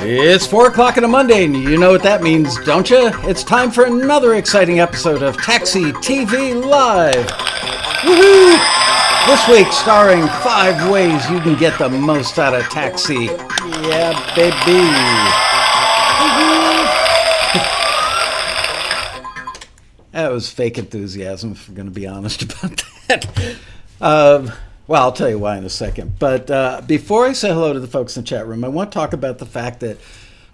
It's 4 o'clock on a Monday, and you know what that means, don't you? It's time for another exciting episode of Taxi TV Live. Woohoo! This week, starring 5 ways you can get the most out of Taxi. Yeah, baby. That was fake enthusiasm, if we're going to be honest about that. Well, I'll tell you why in a second. But before I say hello to the folks in the chat room, I want to talk about the fact that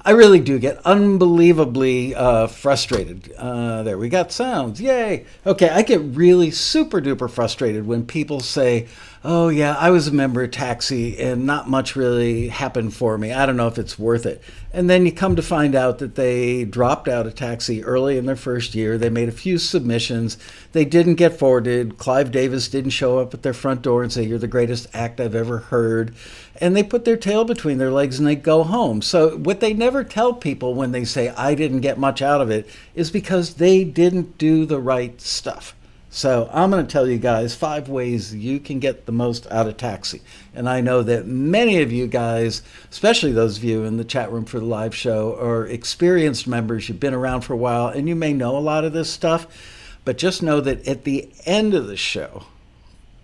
I really do get unbelievably frustrated. There, we got sounds. Yay. Okay, I get really super duper frustrated when people say, oh, yeah, I was a member of Taxi and not much really happened for me. I don't know if it's worth it. And then you come to find out that they dropped out of Taxi early in their first year. They made a few submissions. They didn't get forwarded. Clive Davis didn't show up at their front door and say, you're the greatest act I've ever heard. And they put their tail between their legs and they go home. So what they never tell people when they say, I didn't get much out of it, is because they didn't do the right stuff. So I'm going to tell you guys 5 ways you can get the most out of Taxi. And I know that many of you guys, especially those of you in the chat room for the live show, are experienced members. You've been around for a while and you may know a lot of this stuff. But just know that at the end of the show,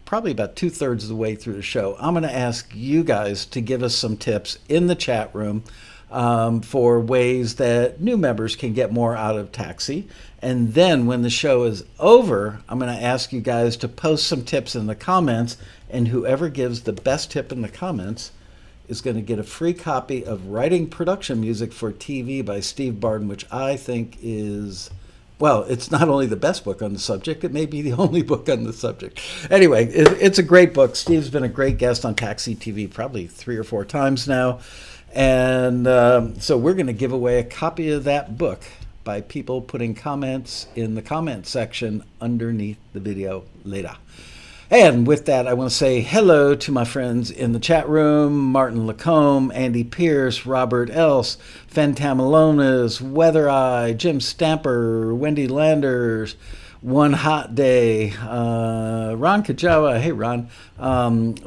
probably about 2/3 of the way through the show, I'm going to ask you guys to give us some tips in the chat room for ways that new members can get more out of Taxi. And then when the show is over, I'm going to ask you guys to post some tips in the comments, and whoever gives the best tip in the comments is going to get a free copy of Writing Production Music for TV by Steve Barden, which I think is, well, it's not only the best book on the subject, it may be the only book on the subject. Anyway, it's a great book. Steve's been a great guest on Taxi TV probably 3 or 4 times now. And so we're going to give away a copy of that book by people putting comments in the comment section underneath the video later. And with that, I want to say hello to my friends in the chat room: Martin Lacombe, Andy Pierce, Robert Else, Fentamalonas, Weather Eye, Jim Stamper, Wendy Landers, One Hot Day, Ron Kajawa, hey Ron,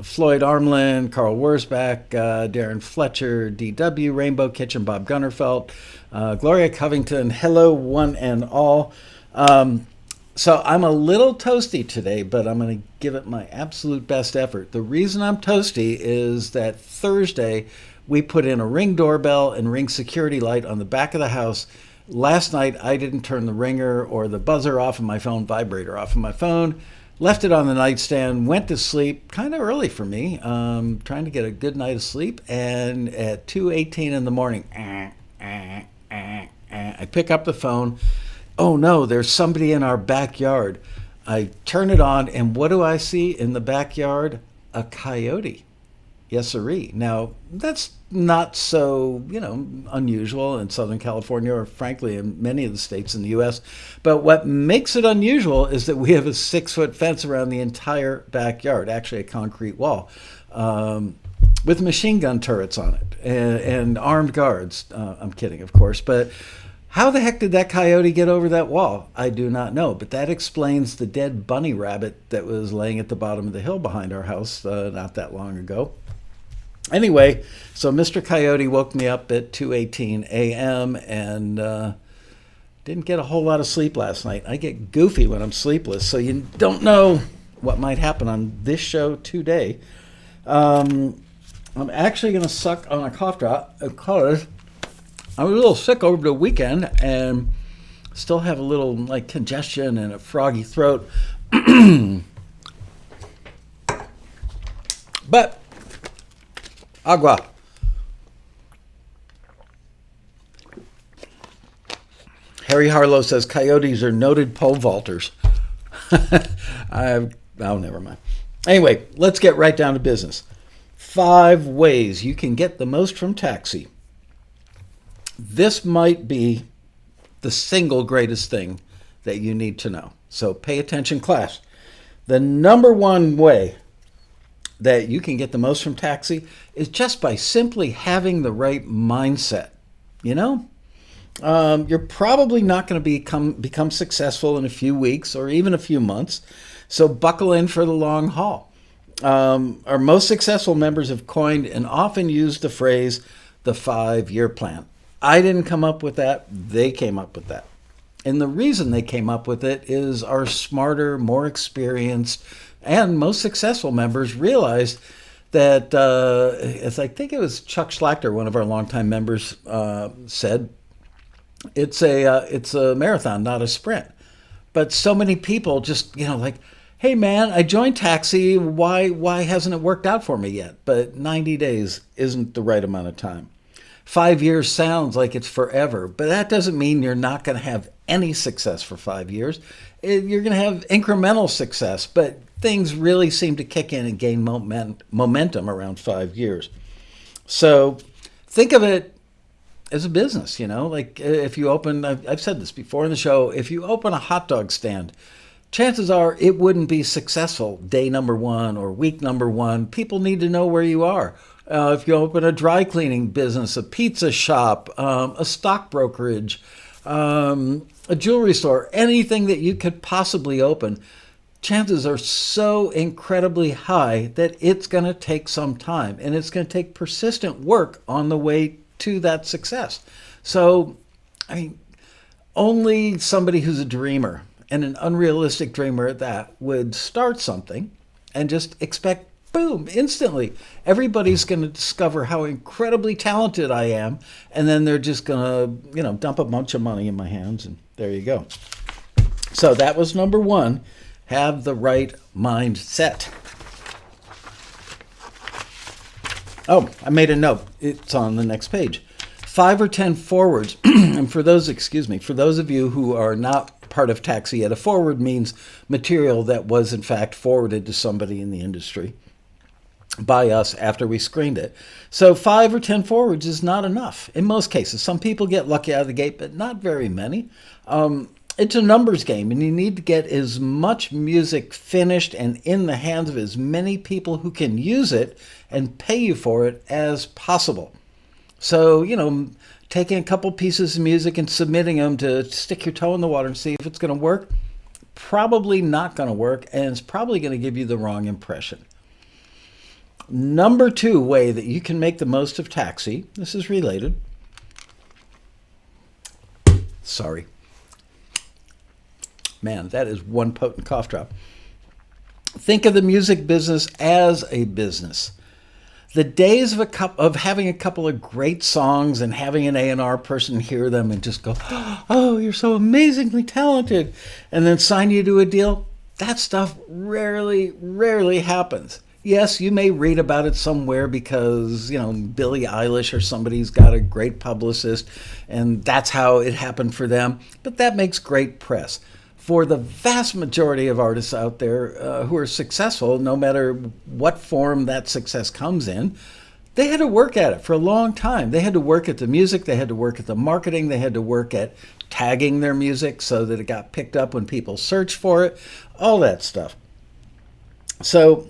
Floyd Armlin, Carl Wurzbach, Darren Fletcher, DW, Rainbow Kitchen, Bob Gunnerfelt, Gloria Covington, hello one and all. So I'm a little toasty today, but I'm going to give it my absolute best effort. The reason I'm toasty is that Thursday we put in a Ring doorbell and Ring security light on the back of the house. Last night, I didn't turn the ringer or the buzzer off of my phone, vibrator off of my phone, left it on the nightstand, went to sleep kind of early for me, trying to get a good night of sleep. And at 2:18 in the morning, I pick up the phone. Oh no, there's somebody in our backyard. I turn it on, and what do I see in the backyard? A coyote. Yes, sirree. Now, that's not so, unusual in Southern California, or frankly in many of the states in the U.S. But what makes it unusual is that we have a 6-foot fence around the entire backyard, actually a concrete wall, with machine gun turrets on it and armed guards. I'm kidding, of course. But how the heck did that coyote get over that wall? I do not know. But that explains the dead bunny rabbit that was laying at the bottom of the hill behind our house not that long ago. Anyway, so Mr. Coyote woke me up at 2:18 a.m. and didn't get a whole lot of sleep last night. I get goofy when I'm sleepless, so you don't know what might happen on this show today. I'm actually going to suck on a cough drop because I was a little sick over the weekend and still have a little like congestion and a froggy throat. But agua. Harry Harlow says coyotes are noted pole vaulters. Never mind. Anyway, let's get right down to business. 5 ways you can get the most from Taxi. This might be the single greatest thing that you need to know. So pay attention, class. The number 1 way that you can get the most from Taxi is just by simply having the right mindset. You're probably not going to become successful in a few weeks or even a few months. So buckle in for the long haul. Our most successful members have coined and often used the phrase the 5-year plan. I didn't come up with that. They came up with that. And the reason they came up with it is our smarter, more experienced, and most successful members realized that, as I think it was Chuck Schlachter, one of our longtime members, said, it's a marathon, not a sprint. But so many people just, like, hey man, I joined Taxi. Why hasn't it worked out for me yet? But 90 days isn't the right amount of time. 5 years sounds like it's forever, but that doesn't mean you're not going to have any success for 5 years. You're going to have incremental success, but things really seem to kick in and gain momentum around 5 years. So think of it as a business, like if you open, I've said this before in the show, if you open a hot dog stand, chances are it wouldn't be successful day number 1 or week number 1. People need to know where you are. If you open a dry cleaning business, a pizza shop, a stock brokerage, a jewelry store, anything that you could possibly open, chances are so incredibly high that it's going to take some time, and it's going to take persistent work on the way to that success. So, only somebody who's a dreamer, and an unrealistic dreamer at that, would start something and just expect, boom, instantly, everybody's going to discover how incredibly talented I am, and then they're just going to, dump a bunch of money in my hands, and there you go. So that was number 1, have the right mindset. Oh, I made a note. It's on the next page. 5 or 10 forwards, and for those of you who are not part of Taxi yet, a forward means material that was in fact forwarded to somebody in the industry by us after we screened it. So 5 or 10 forwards is not enough in most cases. Some people get lucky out of the gate, but not very many. It's a numbers game, and you need to get as much music finished and in the hands of as many people who can use it and pay you for it as possible. So, taking a couple pieces of music and submitting them to stick your toe in the water and see if it's going to work, probably not going to work, and it's probably going to give you the wrong impression. Number 2 way that you can make the most of Taxi, this is related. Sorry. Man, that is one potent cough drop. Think of the music business as a business. The days of having a couple of great songs and having an A&R person hear them and just go, oh, you're so amazingly talented, and then sign you to a deal, that stuff rarely happens. Yes, you may read about it somewhere because, Billie Eilish or somebody's got a great publicist and that's how it happened for them, but that makes great press. For the vast majority of artists out there who are successful, no matter what form that success comes in, they had to work at it for a long time. They had to work at the music, they had to work at the marketing, they had to work at tagging their music so that it got picked up when people search for it, all that stuff. So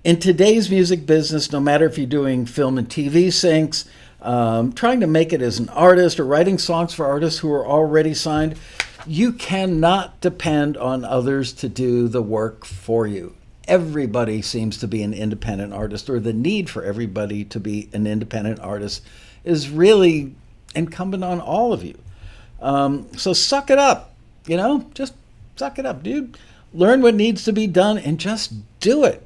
in today's music business, no matter if you're doing film and TV syncs, trying to make it as an artist or writing songs for artists who are already signed, you cannot depend on others to do the work for you. Everybody seems to be an independent artist, or the need for everybody to be an independent artist is really incumbent on all of you. So suck it up, just suck it up, dude. Learn what needs to be done and just do it.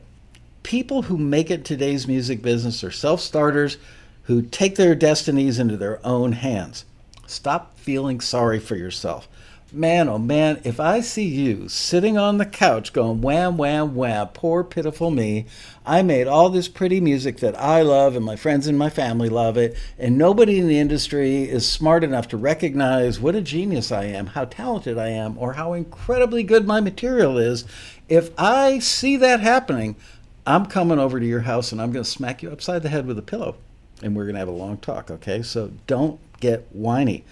People who make it today's music business are self-starters who take their destinies into their own hands. Stop feeling sorry for yourself. Man, oh man, if I see you sitting on the couch going, wham, wham, wham, poor pitiful me, I made all this pretty music that I love and my friends and my family love it, and nobody in the industry is smart enough to recognize what a genius I am, how talented I am, or how incredibly good my material is. If I see that happening, I'm coming over to your house and I'm going to smack you upside the head with a pillow, and we're going to have a long talk, okay? So don't get whiny.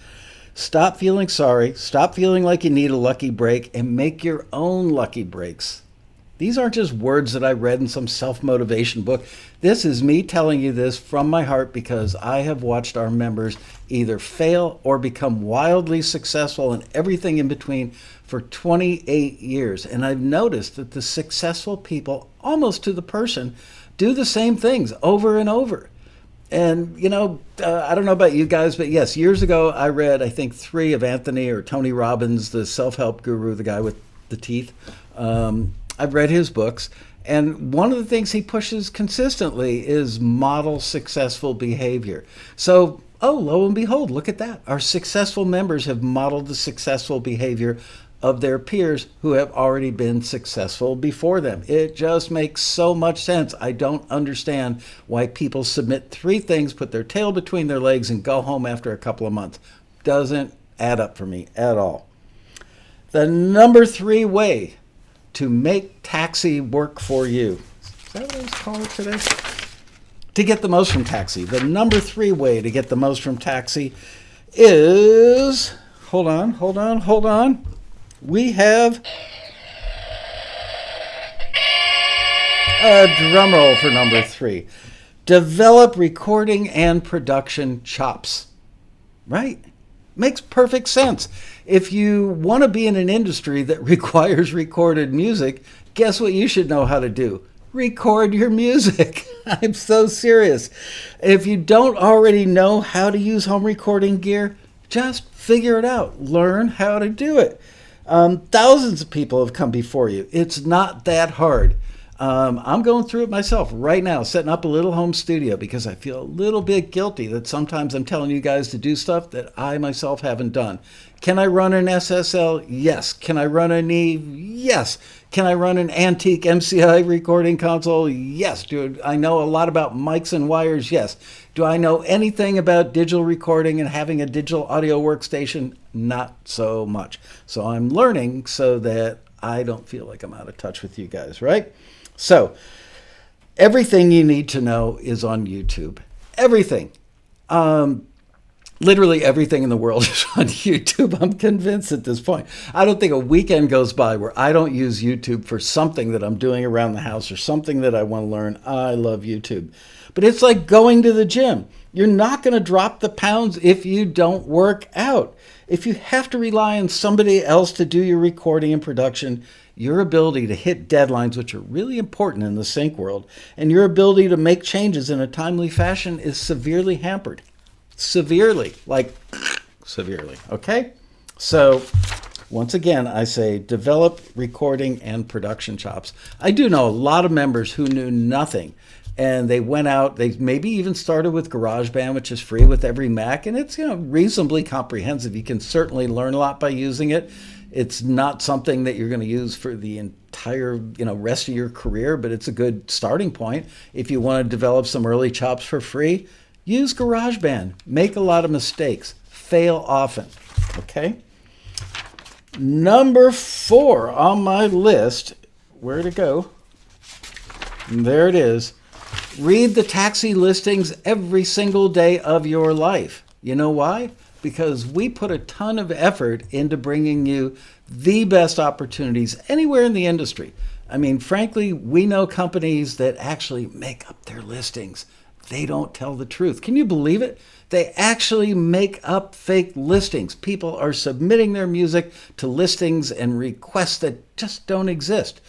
Stop feeling sorry, stop feeling like you need a lucky break, and make your own lucky breaks. These aren't just words that I read in some self-motivation book. This is me telling you this from my heart because I have watched our members either fail or become wildly successful and everything in between for 28 years. And I've noticed that the successful people almost to the person, do the same things over and over. And, I don't know about you guys, but yes, years ago I read, I think, 3 of Anthony or Tony Robbins, the self-help guru, the guy with the teeth. I've read his books. And one of the things he pushes consistently is model successful behavior. So, lo and behold, look at that. Our successful members have modeled the successful behavior of their peers who have already been successful before them. It just makes so much sense. I don't understand why people submit 3 things, put their tail between their legs, and go home after a couple of months. Doesn't add up for me at all. The number 3 way to make Taxi work for you. Is that what I was calling it today? To get the most from Taxi. The number 3 way to get the most from Taxi is... Hold on. We have a drum roll for number 3. Develop recording and production chops. Right? Makes perfect sense. If you want to be in an industry that requires recorded music, guess what you should know how to do? Record your music. I'm so serious. If you don't already know how to use home recording gear, just figure it out. Learn how to do it. Thousands of people have come before you. It's not that hard. I'm going through it myself right now, setting up a little home studio because I feel a little bit guilty that sometimes I'm telling you guys to do stuff that I myself haven't done. Can I run an SSL? Yes. Can I run a Neve? Yes. Can I run an antique MCI recording console? Yes. Do I know a lot about mics and wires? Yes. Do I know anything about digital recording and having a digital audio workstation? Not so much. So I'm learning so that I don't feel like I'm out of touch with you guys, right? So everything you need to know is on YouTube. Everything. Literally everything in the world is on YouTube. I'm convinced at this point. I don't think a weekend goes by where I don't use YouTube for something that I'm doing around the house or something that I want to learn. I love YouTube. But it's like going to the gym. You're not going to drop the pounds if you don't work out. If you have to rely on somebody else to do your recording and production, your ability to hit deadlines, which are really important in the sync world, and your ability to make changes in a timely fashion is severely hampered. Severely, okay? So, once again, I say develop recording and production chops. I do know a lot of members who knew nothing, and they went out, they maybe even started with GarageBand, which is free with every Mac, and it's reasonably comprehensive. You can certainly learn a lot by using it. It's not something that you're going to use for the entire rest of your career, but it's a good starting point. If you want to develop some early chops for free, use GarageBand. Make a lot of mistakes. Fail often. Okay? Number 4 on my list. Where'd it go? There it is. Read the taxi listings every single day of your life. You know why? Because we put a ton of effort into bringing you the best opportunities anywhere in the industry. I mean, frankly, we know companies that actually make up their listings. They don't tell the truth. Can you believe it? They actually make up fake listings. People are submitting their music to listings and requests that just don't exist.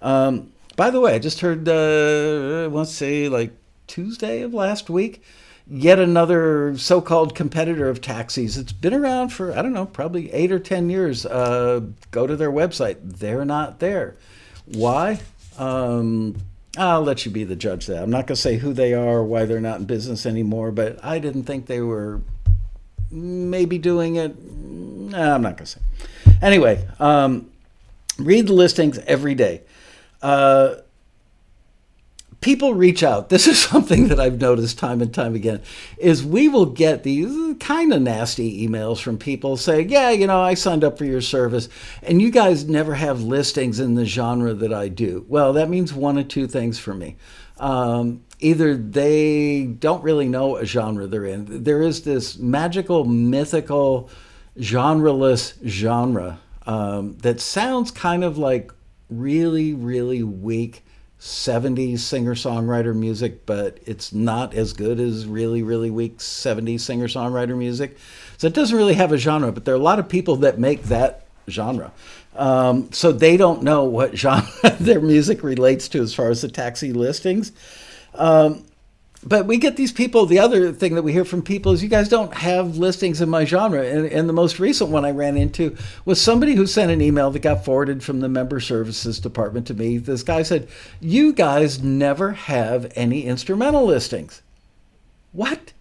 By the way, I just heard, let's say like Tuesday of last week, yet another so-called competitor of taxis. It's been around for, I don't know, probably 8 or 10 years. Go to their website. They're not there. Why? I'll let you be the judge there. I'm not going to say who they are or why they're not in business anymore, but I didn't think they were maybe doing it. No, I'm not going to say. Anyway, read the listings every day. People reach out. This is something that I've noticed time and time again, is we will get these kind of nasty emails from people saying, yeah, I signed up for your service and you guys never have listings in the genre that I do. Well, that means one of two things for me. Either they don't really know a genre they're in. There is this magical, mythical, genreless genre that sounds kind of like really, really weak 70s singer-songwriter music, but it's not as good as really, really weak 70s singer-songwriter music. So it doesn't really have a genre, but there are a lot of people that make that genre. So they don't know what genre their music relates to as far as the taxi listings. But we get these people. The other thing that we hear from people is, you guys don't have listings in my genre. And the most recent one I ran into was somebody who sent an email that got forwarded from the member services department to me. This guy said, you guys never have any instrumental listings. What?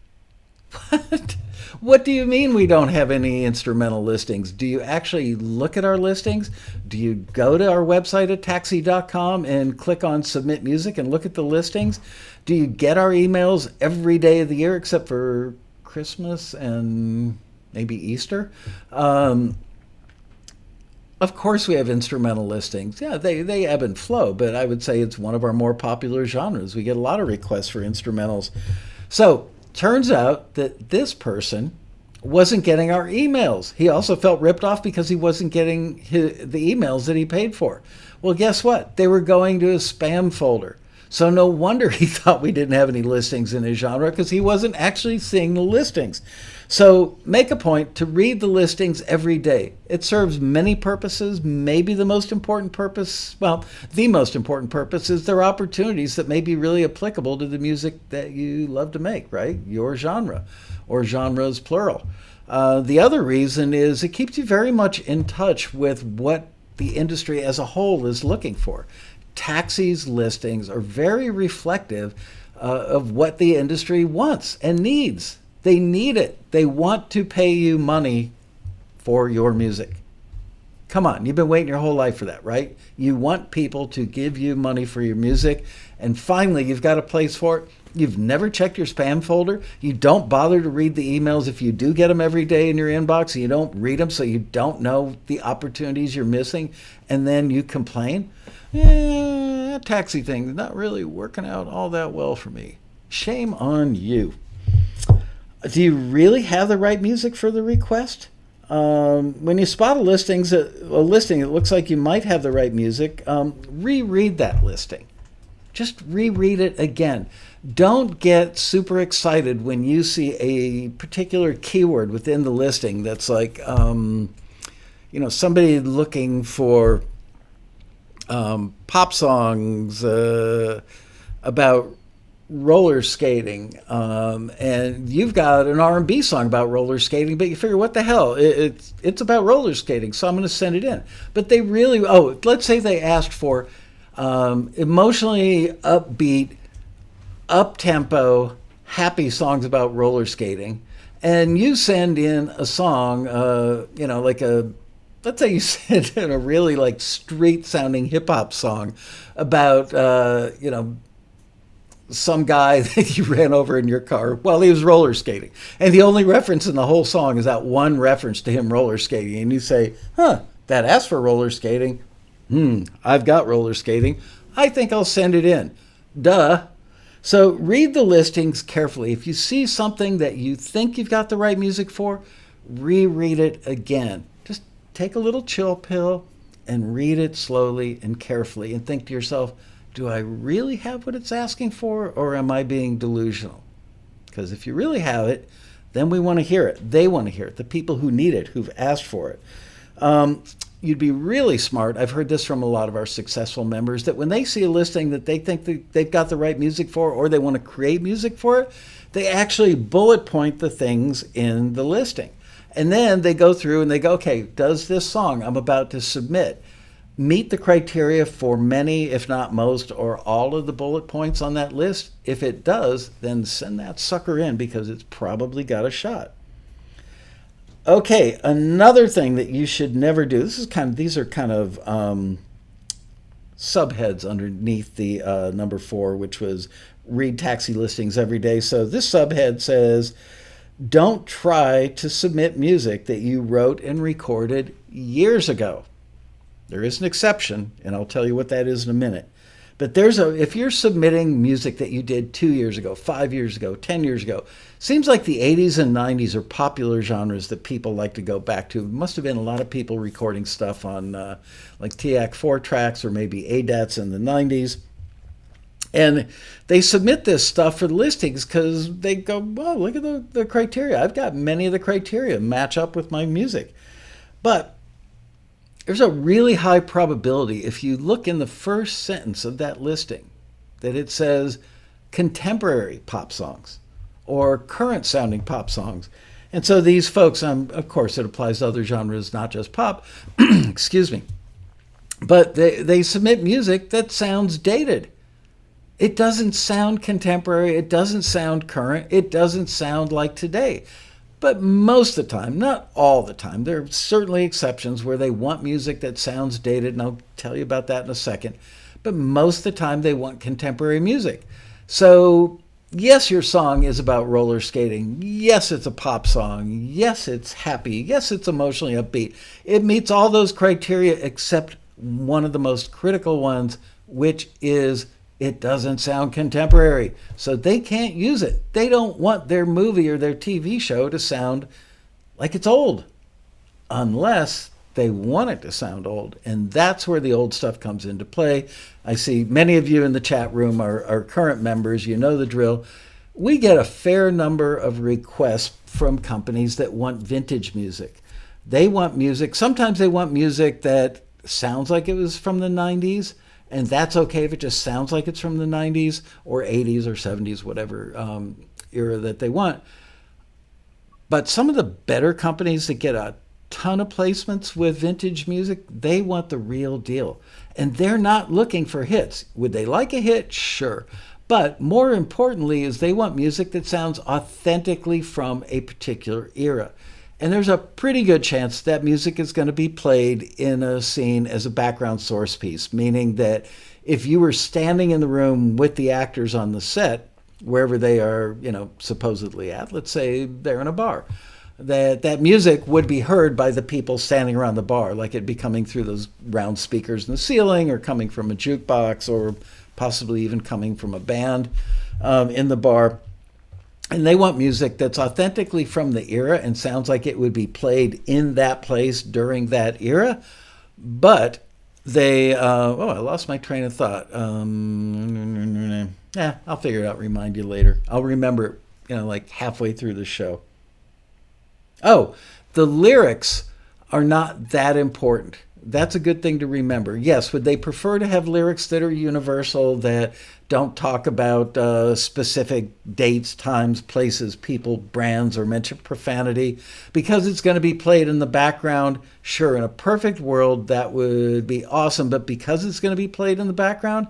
What? What do you mean we don't have any instrumental listings? Do you actually look at our listings? Do you go to our website at taxi.com and click on Submit Music and look at the listings? Do you get our emails every day of the year except for Christmas and maybe Easter? Of course we have instrumental listings. Yeah, they ebb and flow, but I would say it's one of our more popular genres. We get a lot of requests for instrumentals. So turns out that this person wasn't getting our emails. He also felt ripped off because he wasn't getting the emails that he paid for. Well, guess what? They were going to his spam folder. So no wonder he thought we didn't have any listings in his genre, because he wasn't actually seeing the listings. So make a point to read the listings every day. It serves many purposes. Maybe the most important purpose, the most important purpose is there are opportunities that may be really applicable to the music that you love to make, right? Your genre, or genres plural. The other reason is it keeps you very much in touch with what the industry as a whole is looking for. Taxis listings are very reflective of what the industry wants and needs. They need it. They want to pay you money for your music. Come on, you've been waiting your whole life for that, right? You want people to give you money for your music, and finally you've got a place for it. You've never checked your spam folder. You don't bother to read the emails if you do get them every day in your inbox. You don't read them, so you don't know the opportunities you're missing, and then you complain. That taxi thing is not really working out all that well for me. Shame on you. Do you really have the right music for the request? When you spot a listing that looks like you might have the right music, reread that listing. Just reread it again. Don't get super excited when you see a particular keyword within the listing that's like, somebody looking for pop songs about roller skating, and you've got an R&B song about roller skating, but you figure, what the hell, it's about roller skating, so I'm going to send it in. But they really, let's say they asked for emotionally upbeat, up-tempo, happy songs about roller skating, and you send in a song, let's say you send in a really like street-sounding hip-hop song about, some guy that you ran over in your car while he was roller skating. And the only reference in the whole song is that one reference to him roller skating. And you say, that asks for roller skating. I've got roller skating. I think I'll send it in. Duh. So read the listings carefully. If you see something that you think you've got the right music for, reread it again. Just take a little chill pill and read it slowly and carefully and think to yourself, do I really have what it's asking for, or am I being delusional? Because if you really have it, then we want to hear it. They want to hear it. The people who need it, who've asked for it. You'd be really smart. I've heard this from a lot of our successful members, that when they see a listing that they think that they've got the right music for, or they want to create music for it, they actually bullet point the things in the listing. And then they go through and they go, okay, does this song I'm about to submit meet the criteria for many, if not most, or all of the bullet points on that list? If it does, then send that sucker in, because it's probably got a shot. Okay, another thing that you should never do. These are kind of subheads underneath the number 4, which was read taxi listings every day. So this subhead says, don't try to submit music that you wrote and recorded years ago. There is an exception, and I'll tell you what that is in a minute. But if you're submitting music that you did 2 years ago, 5 years ago, 10 years ago, seems like the 80s and 90s are popular genres that people like to go back to. Must have been a lot of people recording stuff on like TAC 4 tracks, or maybe ADATs in the 90s. And they submit this stuff for the listings because they go, well, look at the criteria. I've got many of the criteria match up with my music. But there's a really high probability if you look in the first sentence of that listing that it says contemporary pop songs or current sounding pop songs. And so these folks, of course, it applies to other genres, not just pop, excuse me, but they submit music that sounds dated. It doesn't sound contemporary. It doesn't sound current. It doesn't sound like today. But most of the time, not all the time, there are certainly exceptions where they want music that sounds dated, and I'll tell you about that in a second. But most of the time, they want contemporary music. So, yes, your song is about roller skating. Yes, it's a pop song. Yes, it's happy. Yes, it's emotionally upbeat. It meets all those criteria except one of the most critical ones, which is it doesn't sound contemporary. So they can't use it. They don't want their movie or their TV show to sound like it's old, unless they want it to sound old. And that's where the old stuff comes into play. I see many of you in the chat room are current members. You know the drill. We get a fair number of requests from companies that want vintage music. They want music. Sometimes they want music that sounds like it was from the 90s. And that's okay if it just sounds like it's from the 90s or 80s or 70s, whatever era that they want. But some of the better companies that get a ton of placements with vintage music, they want the real deal. And they're not looking for hits. Would they like a hit? Sure. But more importantly is they want music that sounds authentically from a particular era. And there's a pretty good chance that music is going to be played in a scene as a background source piece, meaning that if you were standing in the room with the actors on the set, wherever they are, supposedly at, let's say they're in a bar, that music would be heard by the people standing around the bar, like it'd be coming through those round speakers in the ceiling or coming from a jukebox or possibly even coming from a band in the bar. And they want music that's authentically from the era and sounds like it would be played in that place during that era. But they, I lost my train of thought. I'll figure it out, remind you later. I'll remember it, like halfway through the show. Oh, the lyrics are not that important. That's a good thing to remember. Yes, would they prefer to have lyrics that are universal, that don't talk about specific dates, times, places, people, brands, or mention profanity? Because it's going to be played in the background. Sure, in a perfect world, that would be awesome. But because it's going to be played in the background,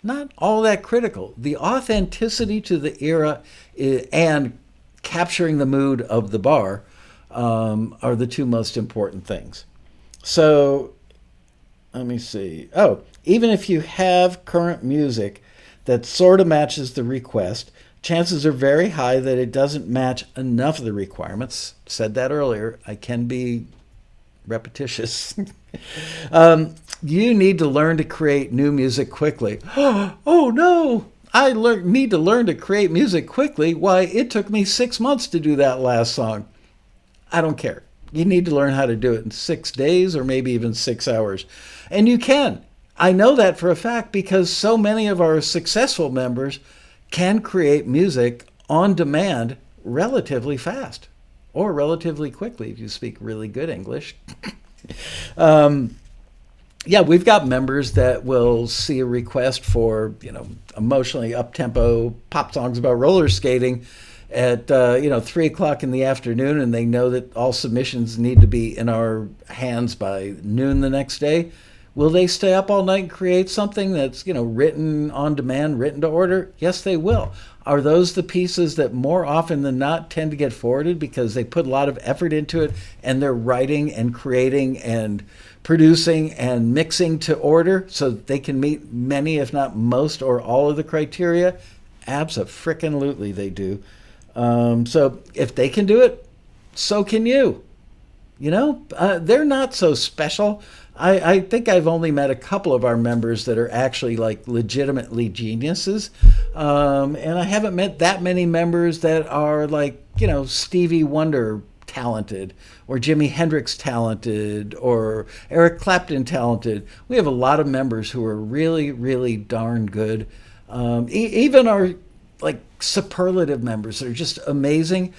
not all that critical. The authenticity to the era and capturing the mood of the bar are the two most important things. So let me see. Oh, even if you have current music that sort of matches the request, chances are very high that it doesn't match enough of the requirements. Said that earlier. I can be repetitious. You need to learn to create new music quickly. Oh no! I need to learn to create music quickly. Why, it took me 6 months to do that last song. I don't care. You need to learn how to do it in 6 days or maybe even 6 hours. And you can. I know that for a fact because so many of our successful members can create music on demand relatively fast or relatively quickly if you speak really good English. We've got members that will see a request for, emotionally up-tempo pop songs about roller skating at 3 o'clock in the afternoon, and they know that all submissions need to be in our hands by noon the next day. Will they stay up all night and create something that's written on demand, written to order? Yes, they will. Are those the pieces that more often than not tend to get forwarded because they put a lot of effort into it and they're writing and creating and producing and mixing to order so that they can meet many, if not most or all of the criteria? Abso-frickin-lutely they do. So if they can do it, so can you. They're not so special. I think I've only met a couple of our members that are actually like legitimately geniuses. And I haven't met that many members that are like, Stevie Wonder talented or Jimi Hendrix talented or Eric Clapton talented. We have a lot of members who are really, really darn good. Even our like superlative members that are just amazing.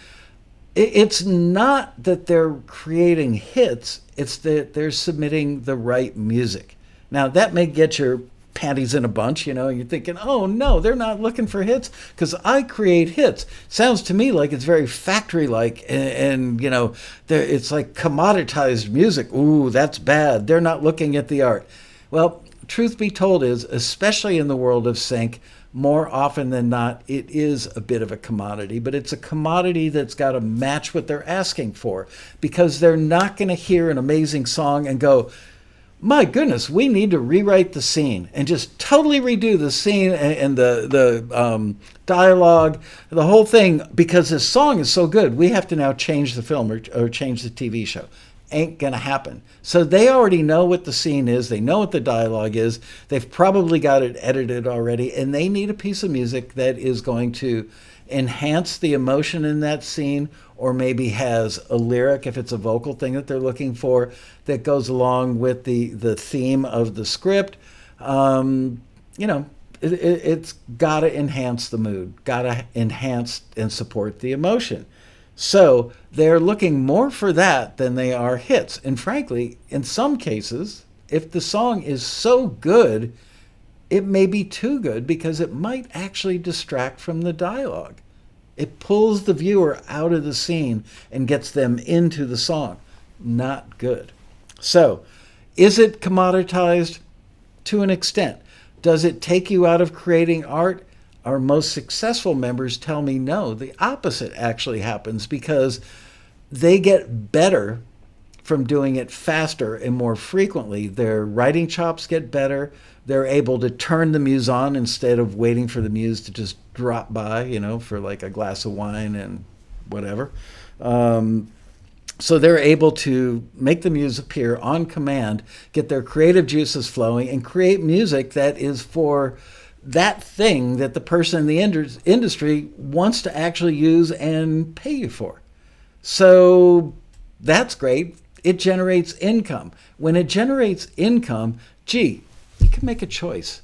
It's not that they're creating hits, it's that they're submitting the right music. Now, that may get your panties in a bunch, you're thinking, oh no, they're not looking for hits because I create hits. Sounds to me like it's very factory like, and it's like commoditized music. Ooh, that's bad. They're not looking at the art. Well, truth be told is, especially in the world of sync, more often than not, it is a bit of a commodity, but it's a commodity that's got to match what they're asking for, because they're not going to hear an amazing song and go, my goodness, we need to rewrite the scene and just totally redo the scene and the dialogue, the whole thing, because this song is so good. We have to now change the film or change the TV show. Ain't gonna happen. So they already know what the scene is. They know what the dialogue is. They've probably got it edited already, and they need a piece of music that is going to enhance the emotion in that scene, or maybe has a lyric, if it's a vocal thing that they're looking for, that goes along with the theme of the script. It's got to enhance the mood, got to enhance and support the emotion. So they're looking more for that than they are hits. And frankly, in some cases, if the song is so good, it may be too good because it might actually distract from the dialogue. It pulls the viewer out of the scene and gets them into the song. Not good. So, is it commoditized? To an extent. Does it take you out of creating art? Our most successful members tell me no. The opposite actually happens, because they get better from doing it faster and more frequently. Their writing chops get better. They're able to turn the muse on instead of waiting for the muse to just drop by, for like a glass of wine and whatever. So they're able to make the muse appear on command, get their creative juices flowing, and create music that is for that thing that the person in the industry wants to actually use and pay you for. So that's great. It generates income. When it generates income, you can make a choice.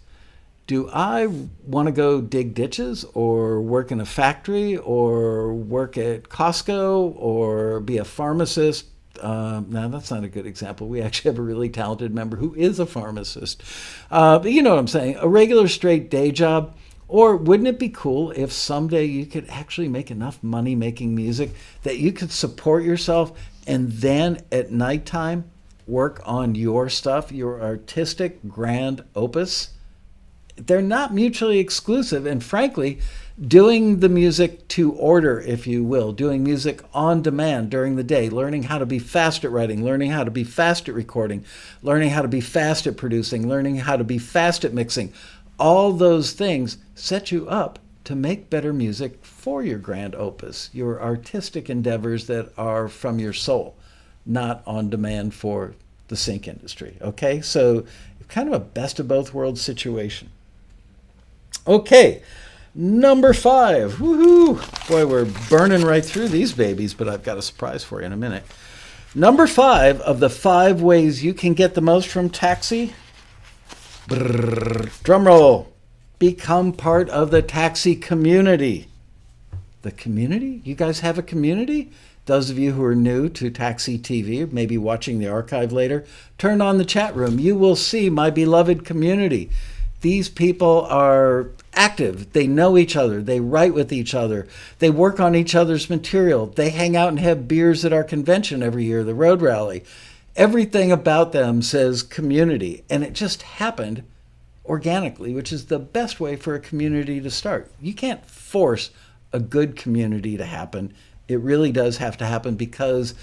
Do I want to go dig ditches, or work in a factory, or work at Costco, or be a pharmacist? No, that's not a good example. We actually have a really talented member who is a pharmacist. But you know what I'm saying, a regular straight day job. Or wouldn't it be cool if someday you could actually make enough money making music that you could support yourself, and then at nighttime work on your stuff, your artistic grand opus? They're not mutually exclusive. And frankly, doing the music to order, if you will, doing music on demand during the day, learning how to be fast at writing, learning how to be fast at recording, learning how to be fast at producing, learning how to be fast at mixing, all those things set you up to make better music for your grand opus, your artistic endeavors that are from your soul, not on demand for the sync industry. Okay, so kind of a best of both worlds situation. Okay, number 5. Woohoo! Boy, we're burning right through these babies, but I've got a surprise for you in a minute. Number 5 of the 5 ways you can get the most from Taxi. Drum roll. Become part of the Taxi community. The community? You guys have a community? Those of you who are new to Taxi TV, maybe watching the archive later, turn on the chat room. You will see my beloved community. These people are active. They know each other. They write with each other. They work on each other's material. They hang out and have beers at our convention every year, the Road Rally. Everything about them says community, and it just happened organically, which is the best way for a community to start. You can't force a good community to happen. It really does have to happen because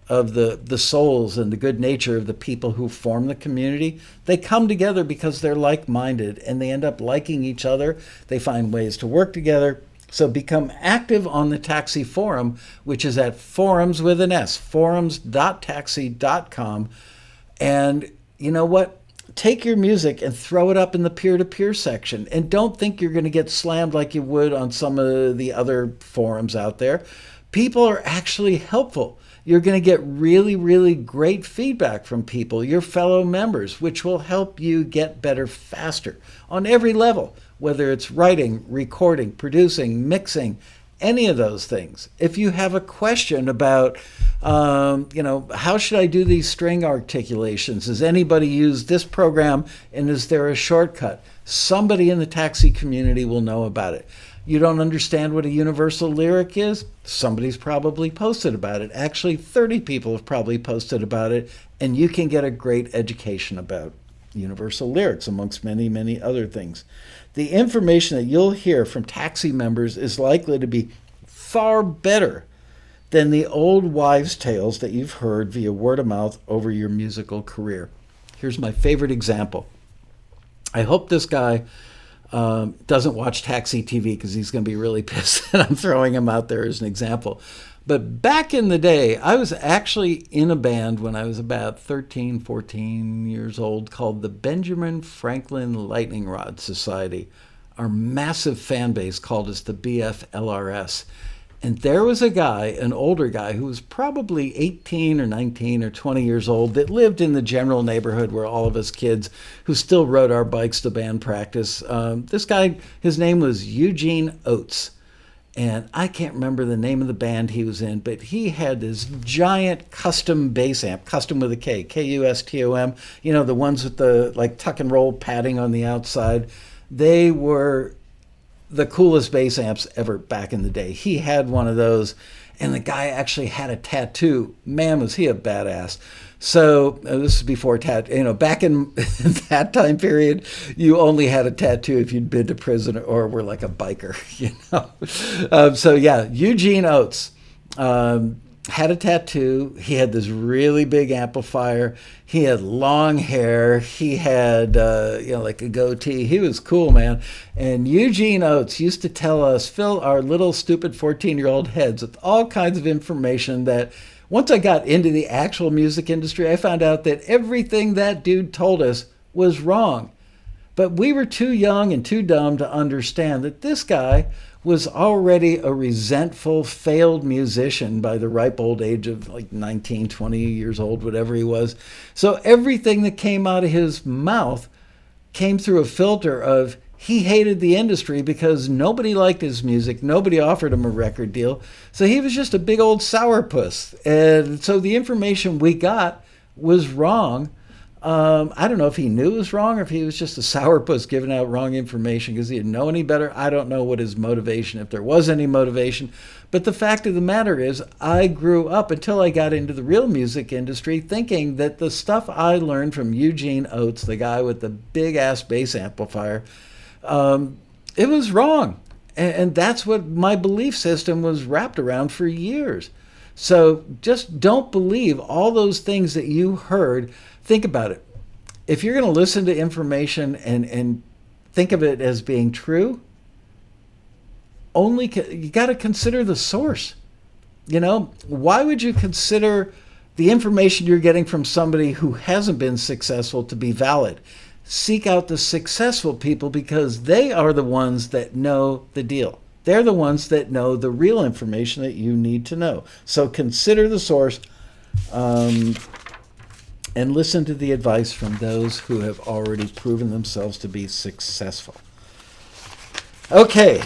of the souls and the good nature of the people who form the community. They come together because they're like-minded, and they end up liking each other. They find ways to work together. So become active on the Taxi forum, which is at forums with an S, forums.taxi.com. And you know what? Take your music and throw it up in the peer-to-peer section. And don't think you're going to get slammed like you would on some of the other forums out there. People are actually helpful. You're going to get really, really great feedback from people, your fellow members, which will help you get better faster on every level, whether it's writing, recording, producing, mixing, any of those things. If you have a question about, how should I do these string articulations? Has anybody used this program, and is there a shortcut? Somebody in the taxi community will know about it. You don't understand what a universal lyric is? Somebody's probably posted about it. Actually, 30 people have probably posted about it, and you can get a great education about universal lyrics, amongst many, many other things. The information that you'll hear from taxi members is likely to be far better than the old wives' tales that you've heard via word of mouth over your musical career. Here's my favorite example. I hope this guy doesn't watch Taxi TV, because he's going to be really pissed that I'm throwing him out there as an example. But back in the day, I was actually in a band when I was about 13, 14 years old called the Benjamin Franklin Lightning Rod Society. Our massive fan base called us the BFLRS. And there was a guy, an older guy, who was probably 18 or 19 or 20 years old, that lived in the general neighborhood where all of us kids who still rode our bikes to band practice. This guy, his name was Eugene Oates. And I can't remember the name of the band he was in, but he had this giant custom bass amp, custom with a K, K-U-S-T-O-M, the ones with the like tuck and roll padding on the outside. They were the coolest bass amps ever back in the day. He had one of those, and the guy actually had a tattoo. Man, was he a badass. So this is before tattoo. Back in that time period, you only had a tattoo if you'd been to prison or were like a biker, So yeah, Eugene Oates had a tattoo. He had this really big amplifier. He had long hair. He had, like a goatee. He was cool, man. And Eugene Oates used to tell us, fill our little stupid 14-year-old heads with all kinds of information that once I got into the actual music industry, I found out that everything that dude told us was wrong. But we were too young and too dumb to understand that this guy was already a resentful, failed musician by the ripe old age of like 19, 20 years old, whatever he was. So everything that came out of his mouth came through a filter of he hated the industry because nobody liked his music. Nobody offered him a record deal. So he was just a big old sourpuss. And so the information we got was wrong. I don't know if he knew it was wrong or if he was just a sourpuss giving out wrong information because he didn't know any better. I don't know what his motivation, if there was any motivation. But the fact of the matter is, I grew up until I got into the real music industry thinking that the stuff I learned from Eugene Oates, the guy with the big-ass bass amplifier, it was wrong. And that's what my belief system was wrapped around for years. So just don't believe all those things that you heard. Think about it. If you're going to listen to information and think of it as being true, you got to consider the source. Why would you consider the information you're getting from somebody who hasn't been successful to be valid? Seek out the successful people because they are the ones that know the deal. They're the ones that know the real information that you need to know. So consider the source and listen to the advice from those who have already proven themselves to be successful. Okay.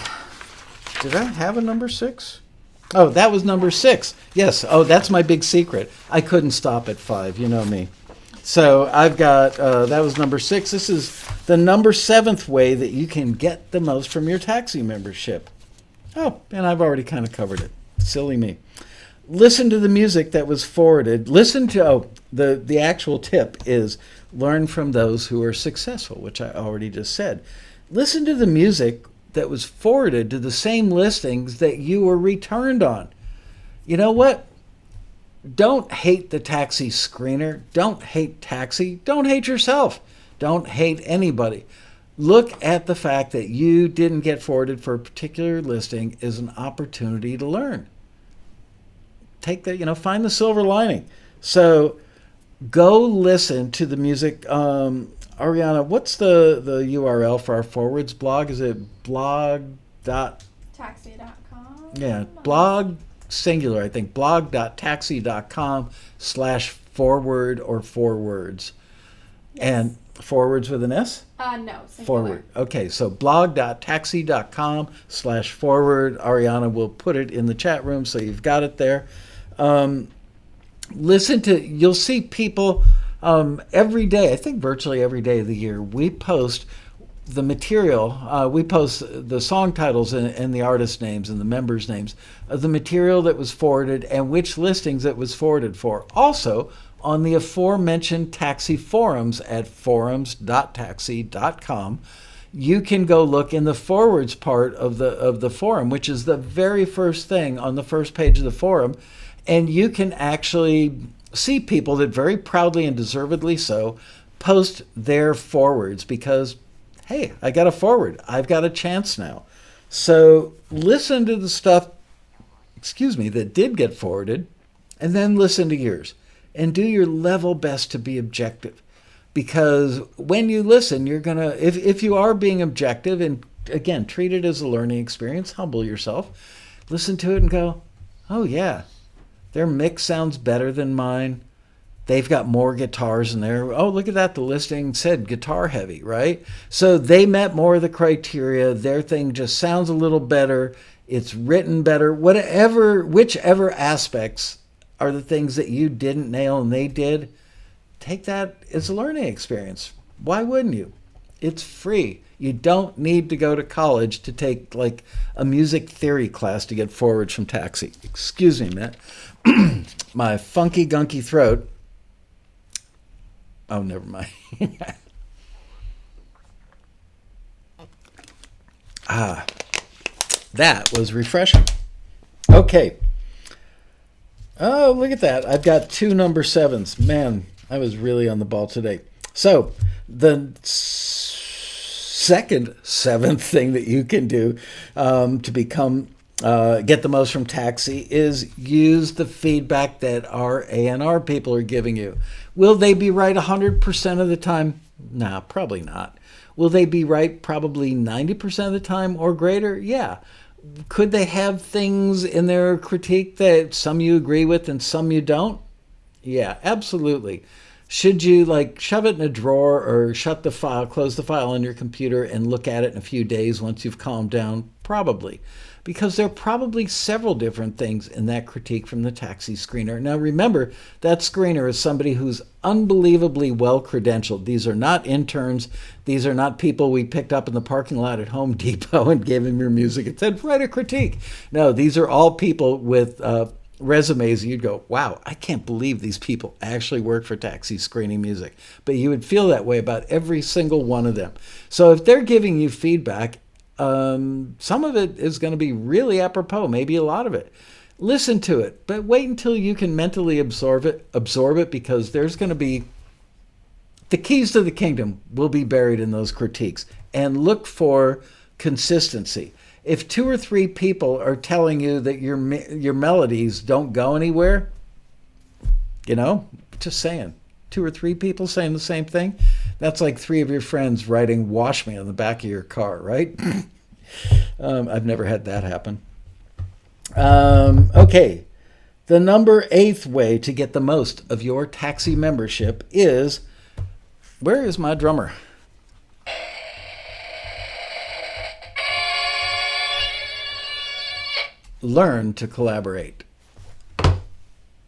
Did I have a number 6? Oh, that was number 6. Yes. Oh, that's my big secret. I couldn't stop at 5. You know me. So I've got, that was number 6. This is the number 7th way that you can get the most from your taxi membership. Oh, and I've already kind of covered it. Silly me. Listen to the music that was forwarded. Listen to, the actual tip is learn from those who are successful, which I already just said. Listen to the music that was forwarded to the same listings that you were returned on. You know what? Don't hate the taxi screener. Don't hate taxi. Don't hate yourself. Don't hate anybody. Look at the fact that you didn't get forwarded for a particular listing as an opportunity to learn. Take that, find the silver lining. So go listen to the music. Ariana, what's the URL for our forwards blog? Is it Taxi.com? Yeah, blog singular, I think. blog.taxi.com/forward or forwards. Yes. And Forwards with an S? No, singular. Forward. Okay, so blog.taxi.com/forward. Ariana will put it in the chat room, so you've got it there. You'll see people every day, I think virtually every day of the year, we post the material, we post the song titles and the artist names and the members' names of the material that was forwarded and which listings it was forwarded for. Also, on the aforementioned taxi forums at forums.taxi.com, you can go look in the forwards part of the forum, which is the very first thing on the first page of the forum, and you can actually see people that very proudly and deservedly so post their forwards because, hey, I got a forward. I've got a chance now. So listen to the stuff, that did get forwarded, and then listen to yours. And do your level best to be objective. Because when you listen, you're going to, if you are being objective, and again, treat it as a learning experience, humble yourself, listen to it and go, oh yeah, their mix sounds better than mine. They've got more guitars in there. Oh, look at that. The listing said guitar heavy, right? So they met more of the criteria. Their thing just sounds a little better. It's written better. Whichever aspects are the things that you didn't nail and they did, take that as a learning experience. Why wouldn't you? It's free. You don't need to go to college to take like a music theory class to get forwards from Taxi. Excuse me, Matt. My funky gunky throat. Oh, never mind. That was refreshing. Okay. Oh, look at that. I've got 2 number 7s. Man, I was really on the ball today. So the second 7th thing that you can do to get the most from Taxi is use the feedback that our A&R people are giving you. Will they be right 100% of the time? Nah, probably not. Will they be right probably 90% of the time or greater? Yeah. Could they have things in their critique that some you agree with and some you don't? Yeah, absolutely. Should you shove it in a drawer or shut the file, close the file on your computer and look at it in a few days once you've calmed down? Probably. Because there are probably several different things in that critique from the Taxi screener. Now remember, that screener is somebody who's unbelievably well credentialed. These are not interns. These are not people we picked up in the parking lot at Home Depot and gave them your music and said, write a critique. No, these are all people with resumes. You'd go, wow, I can't believe these people actually work for Taxi screening music. But you would feel that way about every single one of them. So if they're giving you feedback, some of it is going to be really apropos, maybe a lot of it. Listen to it, but wait until you can mentally absorb it, because there's going to be the keys to the kingdom will be buried in those critiques. And look for consistency. If 2 or 3 people are telling you that your melodies don't go anywhere, just saying, 2 or 3 people saying the same thing, that's like 3 of your friends writing "Wash Me" on the back of your car, right? I've never had that happen. Okay. The number 8th way to get the most of your Taxi membership is, where is my drummer? Learn to collaborate.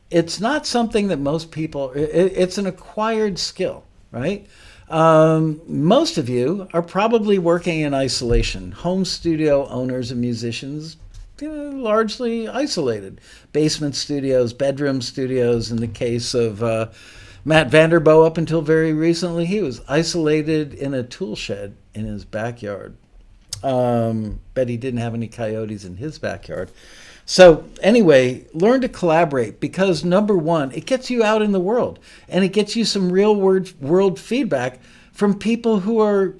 It's not something that most people, it's an acquired skill, right? Most of you are probably working in isolation. Home studio owners and musicians, largely isolated. Basement studios, bedroom studios. In the case of Matt Vanderbo, up until very recently, he was isolated in a tool shed in his backyard. Bet he didn't have any coyotes in his backyard. So anyway, learn to collaborate, because number 1, it gets you out in the world, and it gets you some real world feedback from people who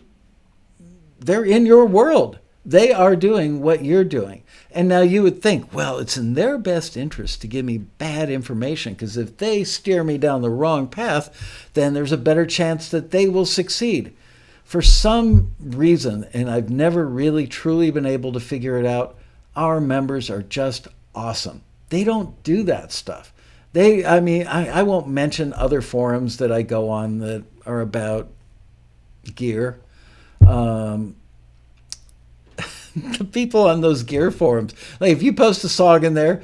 they're in your world. They are doing what you're doing. And now you would think, well, it's in their best interest to give me bad information, because if they steer me down the wrong path, then there's a better chance that they will succeed. For some reason, and I've never really truly been able to figure it out, our members are just awesome. They don't do that stuff. I won't mention other forums that I go on that are about gear. Um, the people on those gear forums, like if you post a song in there,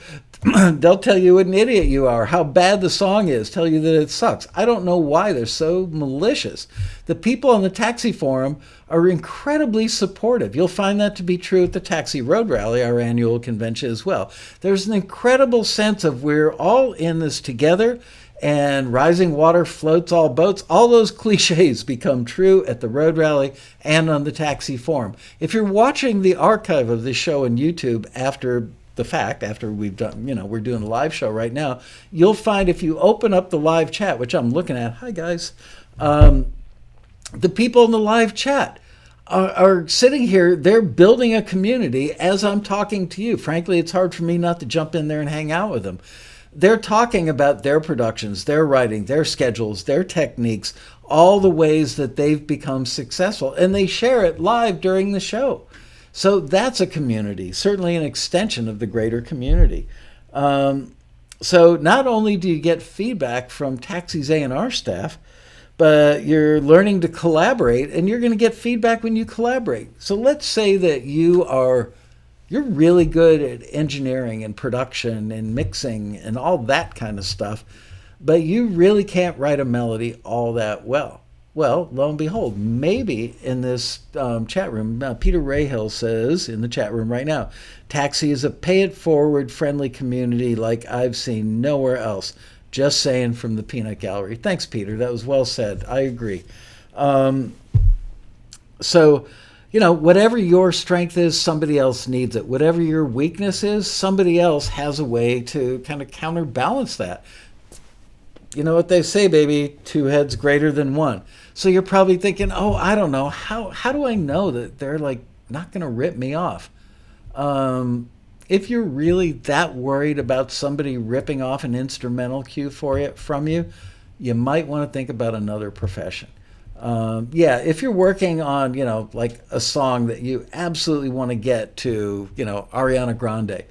they'll tell you what an idiot you are, how bad the song is, tell you that it sucks. I don't know why they're so malicious. The people on the taxi forum are incredibly supportive. You'll find that to be true at the Taxi Road Rally, our annual convention as well. There's an incredible sense of we're all in this together, and rising water floats all boats. All those cliches become true at the Road Rally and on the Taxi Forum. If you're watching the archive of this show on YouTube after the fact, after we've done, we're doing a live show right now, you'll find if you open up the live chat, which I'm looking at, hi guys, the people in the live chat are sitting here, they're building a community as I'm talking to you. Frankly, it's hard for me not to jump in there and hang out with them. They're talking about their productions, their writing, their schedules, their techniques, all the ways that they've become successful, and they share it live during the show. So that's a community, certainly an extension of the greater community. So not only do you get feedback from Taxi's A&R staff, but you're learning to collaborate, and you're going to get feedback when you collaborate. So let's say that you're really good at engineering and production and mixing and all that kind of stuff, but you really can't write a melody all that well. Well, lo and behold, maybe in this chat room, Peter Rahill says in the chat room right now, Taxi is a pay-it-forward friendly community like I've seen nowhere else. Just saying from the Peanut Gallery. Thanks, Peter. That was well said. I agree. So, whatever your strength is, somebody else needs it. Whatever your weakness is, somebody else has a way to kind of counterbalance that. You know what they say, baby, two heads greater than one. So you're probably thinking, oh, I don't know. How do I know that they're like not going to rip me off? If you're really that worried about somebody ripping off an instrumental cue from you, you might want to think about another profession. If you're working on, like a song that you absolutely want to get to, Ariana Grande.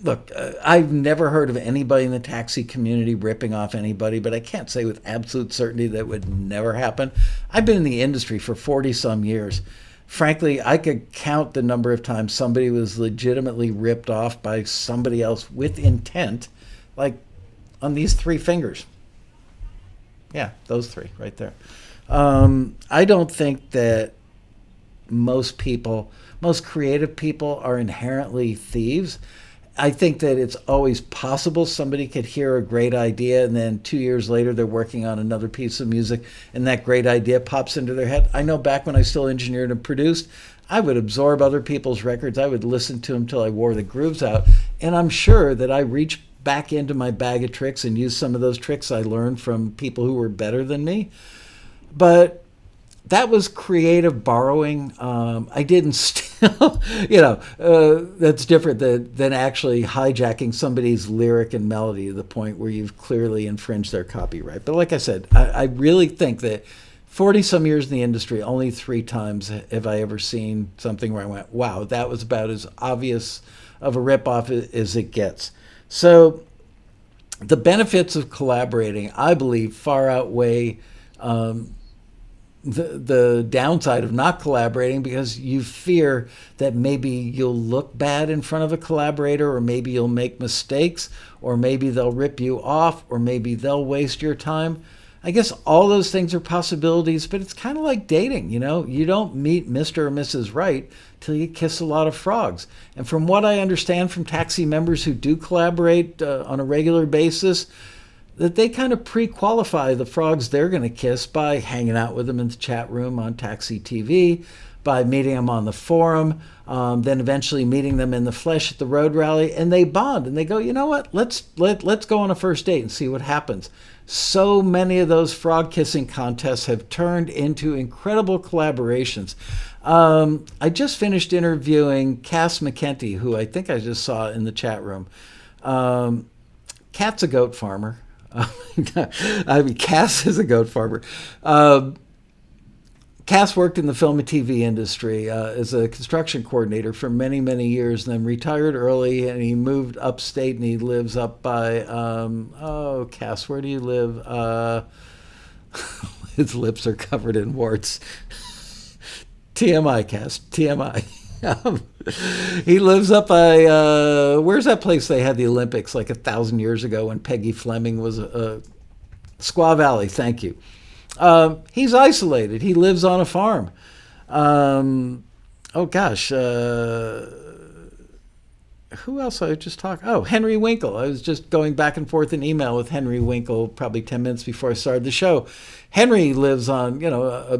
Look, I've never heard of anybody in the taxi community ripping off anybody, but I can't say with absolute certainty that would never happen. I've been in the industry for 40-some years. Frankly, I could count the number of times somebody was legitimately ripped off by somebody else with intent, like on these 3 fingers. Yeah, those 3 right there. I don't think that most creative people are inherently thieves. I think that it's always possible somebody could hear a great idea and then 2 years later they're working on another piece of music and that great idea pops into their head. I know back when I still engineered and produced, I would absorb other people's records. I would listen to them till I wore the grooves out. And I'm sure that I reached back into my bag of tricks and used some of those tricks I learned from people who were better than me. But that was creative borrowing. I didn't steal, that's different than actually hijacking somebody's lyric and melody to the point where you've clearly infringed their copyright. But like I said, I really think that 40-some years in the industry, only 3 times have I ever seen something where I went, wow, that was about as obvious of a ripoff as it gets. So the benefits of collaborating, I believe, far outweigh the downside of not collaborating, because you fear that maybe you'll look bad in front of a collaborator, or maybe you'll make mistakes, or maybe they'll rip you off, or maybe they'll waste your time. I guess all those things are possibilities, but it's kind of like dating, You don't meet Mr. or Mrs. Right till you kiss a lot of frogs. And from what I understand from Taxi members who do collaborate on a regular basis, that they kind of pre-qualify the frogs they're going to kiss by hanging out with them in the chat room on Taxi TV, by meeting them on the forum, then eventually meeting them in the flesh at the road rally, and they bond and they go, you know what, let's go on a first date and see what happens. So many of those frog kissing contests have turned into incredible collaborations. I just finished interviewing Cass McKenty, who I think I just saw in the chat room. Cat's a goat farmer. Cass is a goat farmer. Cass worked in the film and TV industry as a construction coordinator for many, many years, and then retired early, and he moved upstate, and he lives up by, Cass, where do you live? His lips are covered in warts. TMI cast. TMI. He lives up by where's that place they had the Olympics like 1,000 years ago when Peggy Fleming was Squaw Valley. Thank you. He's isolated. He lives on a farm. Oh gosh, who else I just talked? Oh, Henry Winkle. I was just going back and forth in email with Henry Winkle probably 10 minutes before I started the show. Henry lives on, a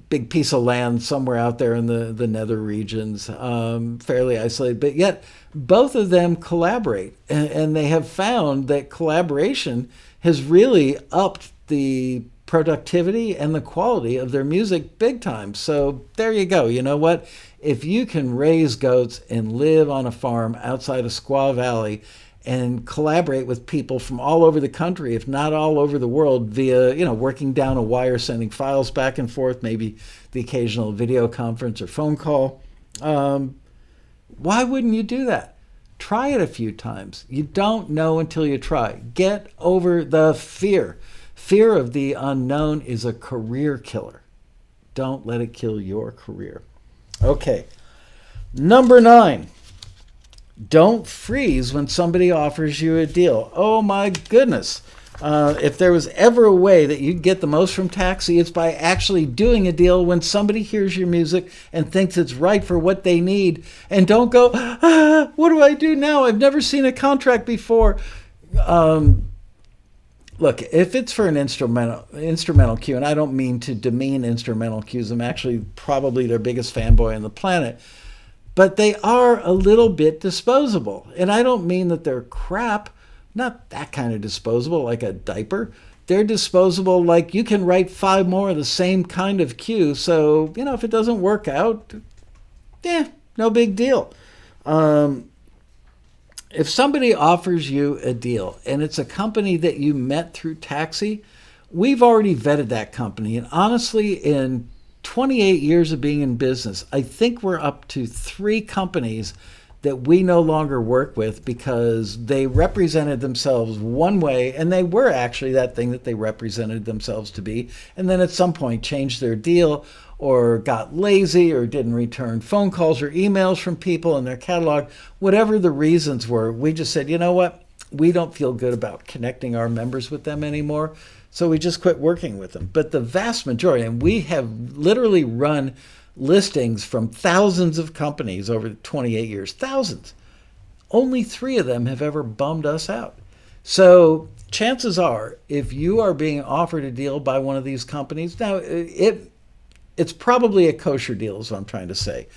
big piece of land somewhere out there in the nether regions, fairly isolated, but yet both of them collaborate, and they have found that collaboration has really upped the productivity and the quality of their music big time. So there you go. You know what? If you can raise goats and live on a farm outside of Squaw Valley and collaborate with people from all over the country, if not all over the world, via, working down a wire, sending files back and forth, maybe the occasional video conference or phone call, why wouldn't you do that? Try it a few times. You don't know until you try. Get over the fear. Fear of the unknown is a career killer. Don't let it kill your career. Okay. Number 9. Don't freeze when somebody offers you a deal. Oh my goodness. If there was ever a way that you'd get the most from Taxi, it's by actually doing a deal when somebody hears your music and thinks it's right for what they need. And don't go, what do I do now? I've never seen a contract before. Look, if it's for an instrumental cue, and I don't mean to demean instrumental cues, I'm actually probably their biggest fanboy on the planet, but they are a little bit disposable. And I don't mean that they're crap, not that kind of disposable, like a diaper. They're disposable like you can write 5 more of the same kind of cue. So, if it doesn't work out, no big deal. If somebody offers you a deal and it's a company that you met through Taxi, we've already vetted that company. And honestly, in 28 years of being in business, I think we're up to 3 companies that we no longer work with because they represented themselves one way, and they were actually that thing that they represented themselves to be, and then at some point changed their deal or got lazy or didn't return phone calls or emails from people in their catalog. Whatever the reasons were, we just said, you know what? We don't feel good about connecting our members with them anymore, so we just quit working with them. But the vast majority, and we have literally run listings from thousands of companies over 28 years, thousands. Only 3 of them have ever bummed us out. So chances are, if you are being offered a deal by one of these companies, now it's probably a kosher deal is what I'm trying to say.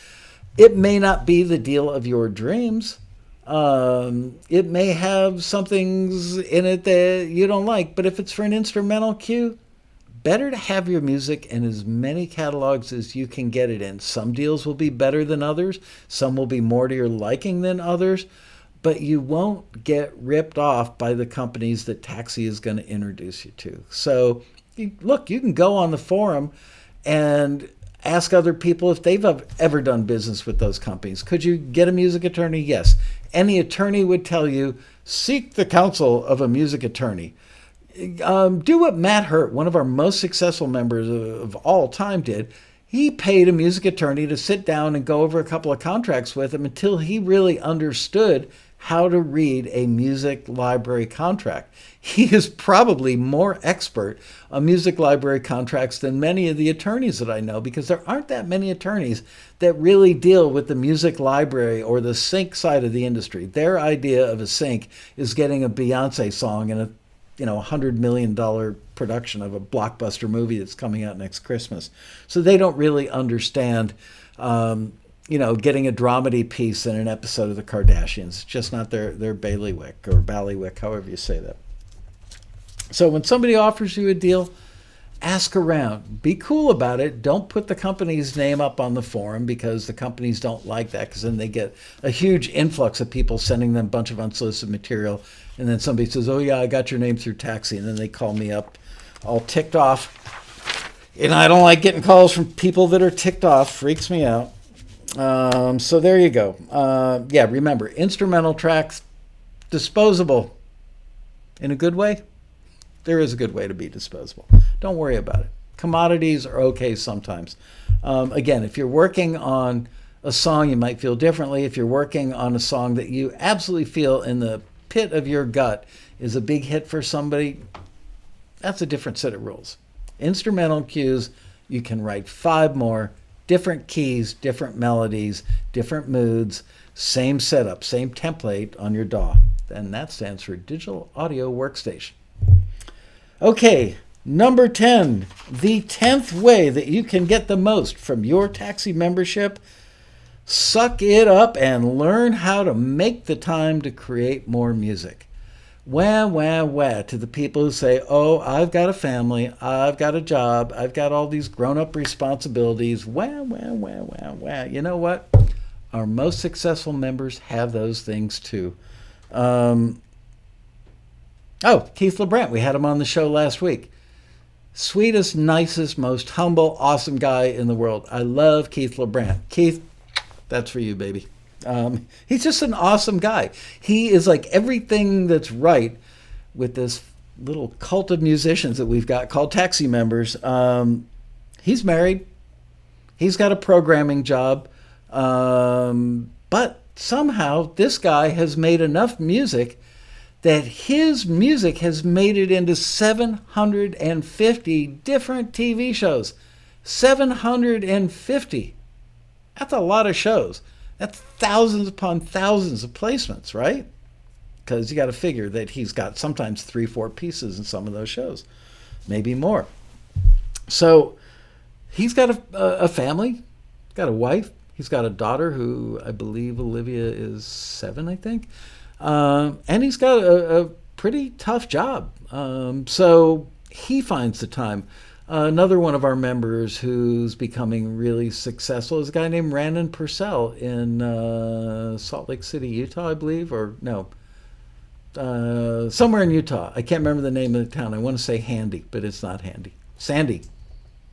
It may not be the deal of your dreams. It may have some things in it that you don't like, but if it's for an instrumental cue, better to have your music in as many catalogs as you can get it in. Some deals will be better than others. Some will be more to your liking than others. But you won't get ripped off by the companies that Taxi is going to introduce you to. So, look, you can go on the forum and ask other people if they've ever done business with those companies. Could you get a music attorney? Yes. Any attorney would tell you, seek the counsel of a music attorney. Do what Matt Hurt, one of our most successful members of all time, did. He paid a music attorney to sit down and go over a couple of contracts with him until he really understood how to read a music library contract. He is probably more expert on music library contracts than many of the attorneys that I know, because there aren't that many attorneys that really deal with the music library or the sync side of the industry. Their idea of a sync is getting a Beyonce song in a $100 million production of a blockbuster movie that's coming out next Christmas. So they don't really understand, getting a dramedy piece in an episode of the Kardashians. It's just not their bailiwick or ballywick, however you say that. So when somebody offers you a deal, ask around. Be cool about it. Don't put the company's name up on the forum, because the companies don't like that, because then they get a huge influx of people sending them a bunch of unsolicited material. And then somebody says, oh, yeah, I got your name through Taxi. And then they call me up all ticked off. And I don't like getting calls from people that are ticked off. Freaks me out. So there you go. Remember, instrumental tracks, disposable. In a good way? There is a good way to be disposable. Don't worry about it. Commodities are okay sometimes. Again, if you're working on a song, you might feel differently. If you're working on a song that you absolutely feel in the pit of your gut is a big hit for somebody, that's a different set of rules. Instrumental cues, you can write 5 more, different keys, different melodies, different moods, same setup, same template on your DAW. And that stands for Digital Audio Workstation. Okay, number 10, the 10th way that you can get the most from your taxi membership. Suck it up and learn how to make the time to create more music. Wah, wah, wah to the people who say, oh, I've got a family, I've got a job, I've got all these grown-up responsibilities. Wah, wah, wah, wah, wah. You know what? Our most successful members have those things too. Keith LeBrant, we had him on the show last week. Sweetest, nicest, most humble, awesome guy in the world. I love Keith LeBrant. Keith, that's for you, baby. He's just an awesome guy. He is like everything that's right with this little cult of musicians that we've got called taxi members. He's married. He's got a programming job. But somehow this guy has made enough music that his music has made it into 750 different TV shows. 750. That's a lot of shows. That's thousands upon thousands of placements, right? Because you got to figure that he's got sometimes 3-4 pieces in some of those shows, maybe more. So he's got a family, got a wife. He's got a daughter who I believe Olivia is 7, I think. And he's got a pretty tough job. So he finds the time. Another one of our members who's becoming really successful is a guy named Randon Purcell in Salt Lake City, Utah, I believe, or no, somewhere in Utah. I can't remember the name of the town. I want to say Handy, but it's not Handy. Sandy,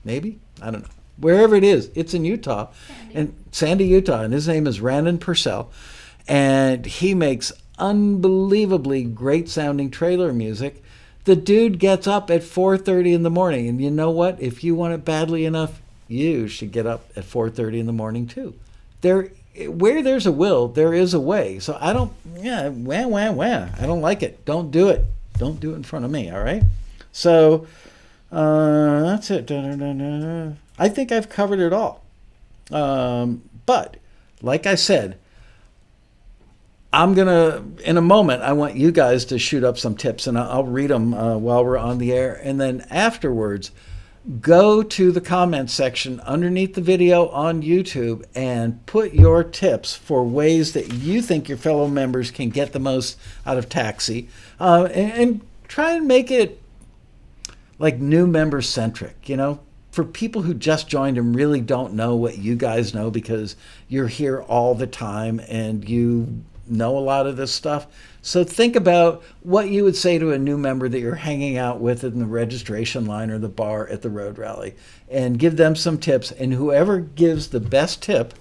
maybe? I don't know. Wherever it is, it's in Utah, Sandy, Utah, and his name is Randon Purcell, and he makes unbelievably great sounding trailer music. The dude gets up at 4:30 in the morning, and you know what? If you want it badly enough, you should get up at 4:30 in the morning too. Where there's a will, there is a way. So I don't like it. Don't do it. Don't do it in front of me, all right? So that's it. I think I've covered it all. But like I said, I'm going to, in a moment, I want you guys to shoot up some tips, and I'll read them while we're on the air. And then afterwards, go to the comments section underneath the video on YouTube and put your tips for ways that you think your fellow members can get the most out of Taxi. And try and make it like new member centric, you know? For people who just joined and really don't know what you guys know because you're here all the time and you know a lot of this stuff. So think about what you would say to a new member that you're hanging out with in the registration line or the bar at the road rally, and give them some tips. And whoever gives the best tip,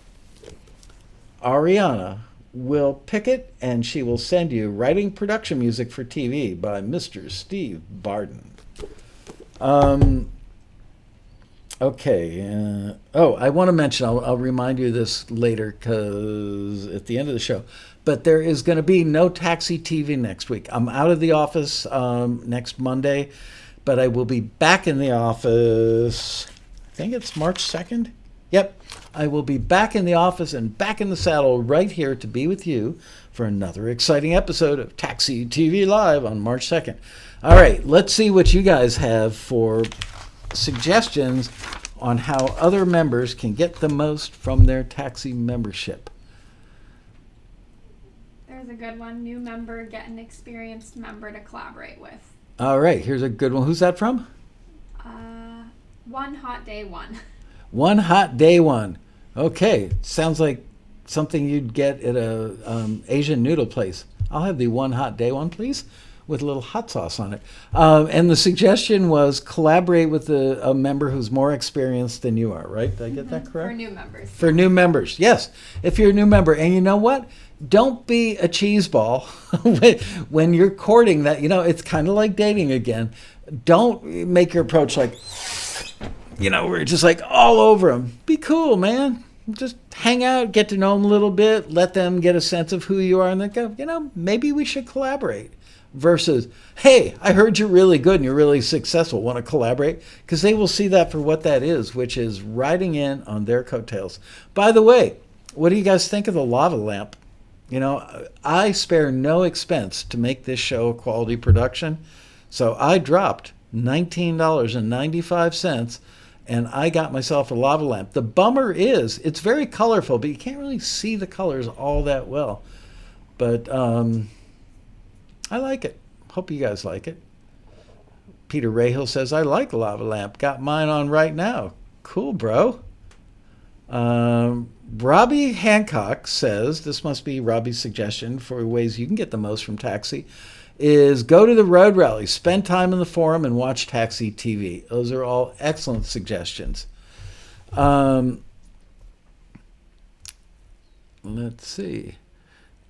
Ariana will pick it, and she will send you Writing Production Music for TV by Mr. Steve Barden. Okay. I want to mention, I'll remind you of this later because at the end of the show, but there is going to be no Taxi TV next week. I'm out of the office next Monday, but I will be back in the office, I think it's March 2nd. Yep. I will be back in the office and back in the saddle right here to be with you for another exciting episode of Taxi TV Live on March 2nd. All right, let's see what you guys have for suggestions on how other members can get the most from their Taxi membership. There's a good one. New member, get an experienced member to collaborate with. All right, here's a good one. Who's that from? One Hot Day One. One Hot Day One. Okay, sounds like something you'd get at a Asian noodle place. I'll have the One Hot Day One, please, with a little hot sauce on it. And the suggestion was collaborate with a member who's more experienced than you are, right? Did I get that correct? For new members. For new members, yes. If you're a new member. And you know what? Don't be a cheeseball when you're courting that. You know, it's kind of like dating again. Don't make your approach like, we're just like all over them. Be cool, man. Just hang out, get to know them a little bit, let them get a sense of who you are, and then go, maybe we should collaborate. Versus, hey, I heard you're really good and you're really successful. Want to collaborate? Because they will see that for what that is, which is riding in on their coattails. By the way, what do you guys think of the lava lamp? I spare no expense to make this show a quality production. So I dropped $19.95 and I got myself a lava lamp. The bummer is it's very colorful, but you can't really see the colors all that well. But I like it. Hope you guys like it. Peter Rahill says, I like a lava lamp. Got mine on right now. Cool, bro. Robbie Hancock says, this must be Robbie's suggestion for ways you can get the most from Taxi, is go to the road rally, spend time in the forum, and watch Taxi TV. Those are all excellent suggestions. Let's see.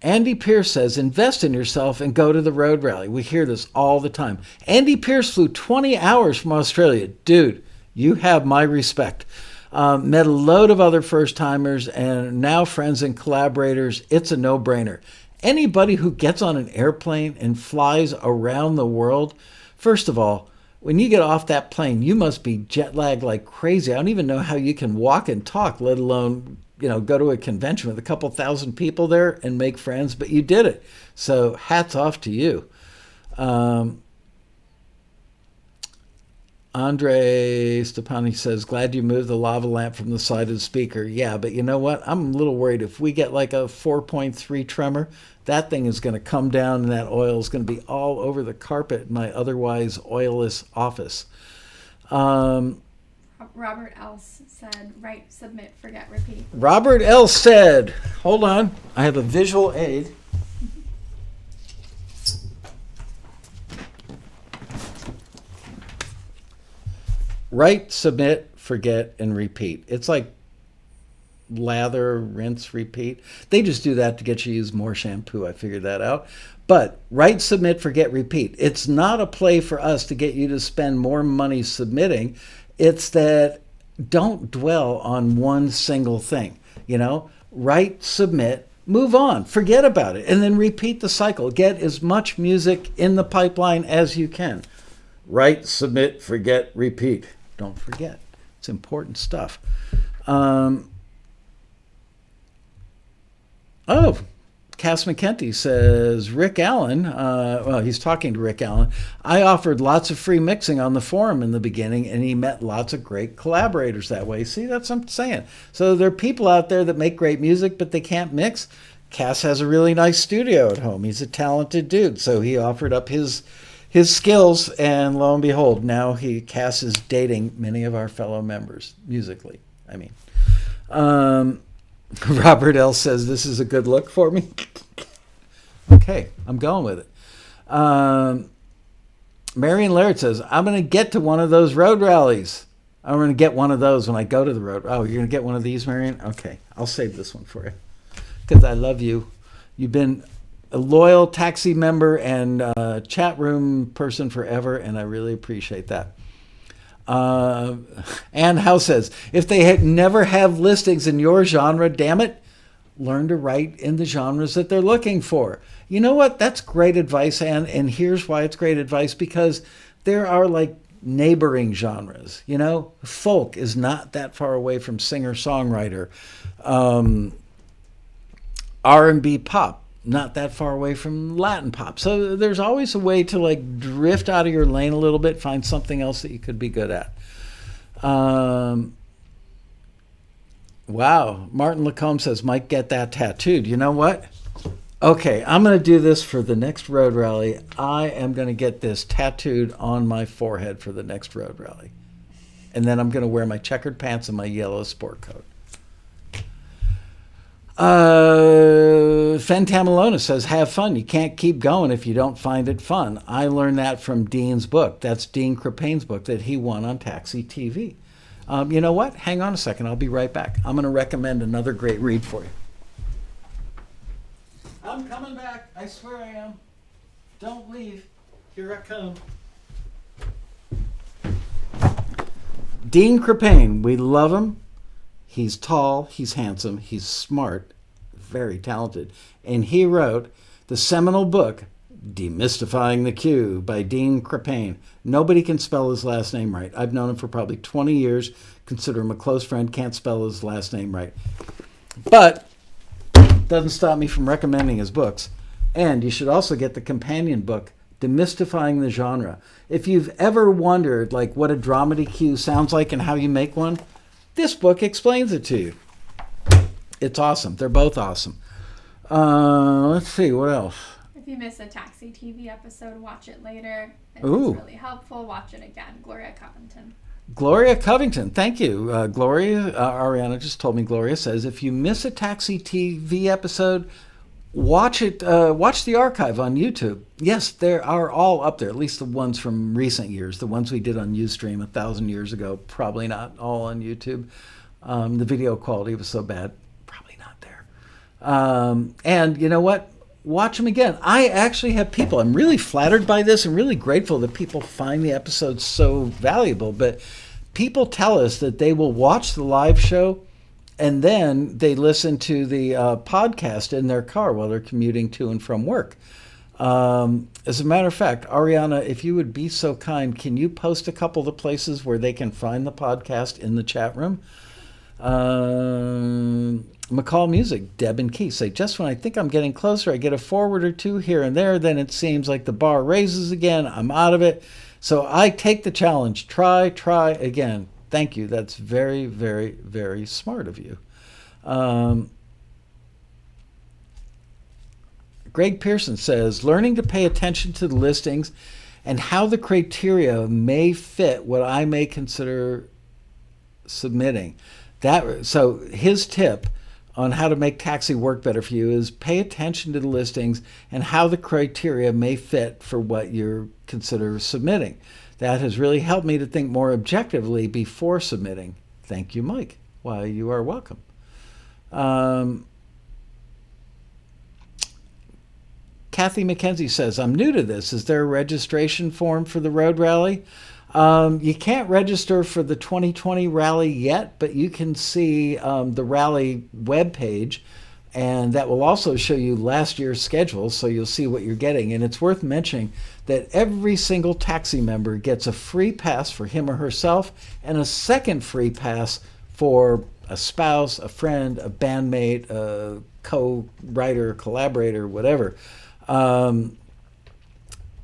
Andy Pierce says, invest in yourself and go to the road rally. We hear this all the time. Andy Pierce flew 20 hours from Australia. Dude, you have my respect. Met a load of other first-timers and now friends and collaborators. It's a no-brainer. Anybody who gets on an airplane and flies around the world, first of all, when you get off that plane, you must be jet lagged like crazy. I don't even know how you can walk and talk, let alone, go to a convention with a couple thousand people there and make friends, but you did it. So hats off to you. Andre Stepani says, glad you moved the lava lamp from the side of the speaker. Yeah, but you know what? I'm a little worried. If we get like a 4.3 tremor, that thing is going to come down and that oil is going to be all over the carpet in my otherwise oilless office. Robert Else said, write, submit, forget, repeat. Robert Else said, hold on, I have a visual aid. Write, submit, forget, and repeat. It's like lather, rinse, repeat. They just do that to get you to use more shampoo. I figured that out. But write, submit, forget, repeat. It's not a play for us to get you to spend more money submitting. It's that don't dwell on one single thing. Write, submit, move on, forget about it, and then repeat the cycle. Get as much music in the pipeline as you can. Write, submit, forget, repeat. Don't forget. It's important stuff. Cass McKenty says, Rick Allen, he's talking to Rick Allen, I offered lots of free mixing on the forum in the beginning, and he met lots of great collaborators that way. See, that's what I'm saying. So there are people out there that make great music, but they can't mix. Cass has a really nice studio at home. He's a talented dude, so he offered up his skills, and lo and behold, now Cass is dating many of our fellow members, musically, I mean. Robert L. says, this is a good look for me. Okay, I'm going with it. Marion Laird says, I'm going to get to one of those road rallies. I'm going to get one of those when I go to the road. Oh, you're going to get one of these, Marion? Okay, I'll save this one for you because I love you. You've been a loyal Taxi member and chat room person forever, and I really appreciate that. Ann House says, if they never have listings in your genre, damn it, learn to write in the genres that they're looking for. You know what? That's great advice, Ann, and here's why it's great advice, because there are like neighboring genres. Folk is not that far away from singer-songwriter. R&B pop, not that far away from Latin pop. So there's always a way to like drift out of your lane a little bit, find something else that you could be good at. Wow. Martin Lacombe says, Mike, get that tattooed. You know what? Okay, I'm going to do this for the next road rally. I am going to get this tattooed on my forehead for the next road rally. And then I'm going to wear my checkered pants and my yellow sport coat. Fentamalona says, have fun. You can't keep going if you don't find it fun. I learned that from Dean's book. That's Dean Crapane's book that he won on Taxi TV. You know what? Hang on a second. I'll be right back. I'm going to recommend another great read for you. I'm coming back. I swear I am. Don't leave. Here I come. Dean Crepane, we love him. He's tall, he's handsome, he's smart, very talented. And he wrote the seminal book, Demystifying the Q by Dean Crepane. Nobody can spell his last name right. I've known him for probably 20 years. Consider him a close friend. Can't spell his last name right. But doesn't stop me from recommending his books. And you should also get the companion book, Demystifying the Genre. If you've ever wondered like what a dramedy cue sounds like and how you make one, this book explains it to you. It's awesome. They're both awesome. Let's see, what else? If you miss a Taxi TV episode, watch it later. It's Ooh. really helpful. Watch it again. Gloria Covington. Gloria Covington, thank you. Gloria, Ariana just told me, Gloria says, if you miss a Taxi TV episode, watch it. Watch the archive on YouTube. Yes, they are all up there, at least the ones from recent years. The ones we did on Ustream 1,000 years ago, probably not all on YouTube. The video quality was so bad, probably not there. And you know what? Watch them again. I actually have people, I'm really flattered by this and really grateful that people find the episodes so valuable, but people tell us that they will watch the live show and then they listen to the podcast in their car while they're commuting to and from work. As a matter of fact, Ariana, if you would be so kind, can you post a couple of the places where they can find the podcast in the chat room? McCall Music, Deb and Keith say, just when I think I'm getting closer, I get a forward or two here and there, then it seems like the bar raises again. I'm out of it. So I take the challenge. Try again. Thank you. That's very, very, very smart of you. Greg Pearson says, learning to pay attention to the listings and how the criteria may fit what I may consider submitting. So his tip on how to make taxi work better for you is pay attention to the listings and how the criteria may fit for what you consider submitting. That has really helped me to think more objectively before submitting. Thank you, Mike. Why, you are welcome. Kathy McKenzie says, I'm new to this. Is there a registration form for the road rally? You can't register for the 2020 rally yet, but you can see the rally webpage, and that will also show you last year's schedule, so you'll see what you're getting. And it's worth mentioning that every single taxi member gets a free pass for him or herself and a second free pass for a spouse, a friend, a bandmate, a co-writer, collaborator, whatever. The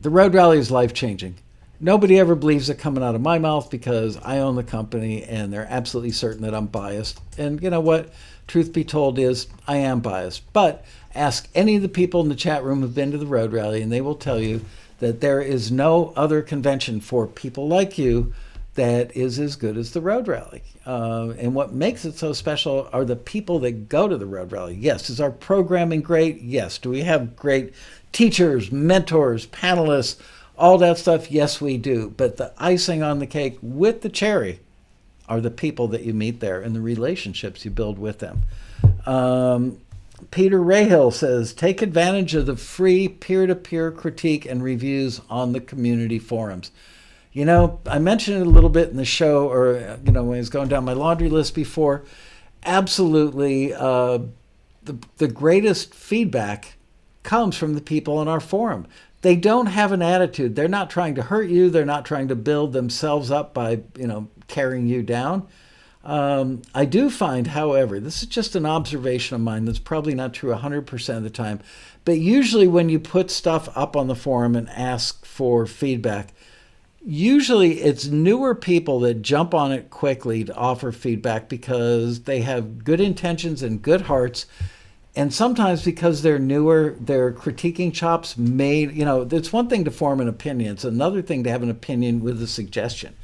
road rally is life-changing. Nobody ever believes it coming out of my mouth because I own the company and they're absolutely certain that I'm biased. And you know what? Truth be told is I am biased. But ask any of the people in the chat room who've been to the road rally and they will tell you that there is no other convention for people like you that is as good as the road rally. And what makes it so special are the people that go to the road rally. Yes, is our programming great? Yes. Do we have great teachers, mentors, panelists, all that stuff? Yes, we do. But the icing on the cake with the cherry are the people that you meet there and the relationships you build with them. Peter Rahill says, take advantage of the free peer-to-peer critique and reviews on the community forums. You know, I mentioned it a little bit in the show, or, you know, when I was going down my laundry list before. Absolutely, the greatest feedback comes from the people in our forum. They don't have an attitude. They're not trying to hurt you. They're not trying to build themselves up by, carrying you down. I do find, however, this is just an observation of mine that's probably not true 100% of the time, but usually when you put stuff up on the forum and ask for feedback, usually it's newer people that jump on it quickly to offer feedback because they have good intentions and good hearts. And sometimes because they're newer, their critiquing chops it's one thing to form an opinion. It's another thing to have an opinion with a suggestion.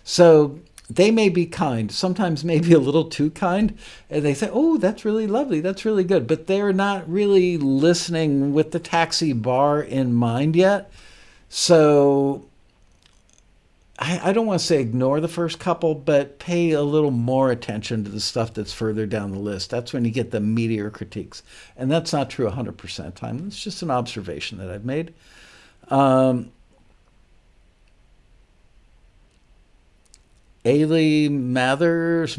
So they may be kind, sometimes maybe a little too kind. And they say, oh, that's really lovely. That's really good. But they're not really listening with the taxi bar in mind yet. So I don't want to say ignore the first couple, but pay a little more attention to the stuff that's further down the list. That's when you get the meatier critiques. And that's not true 100% of the time. It's just an observation that I've made. Ailey Matters,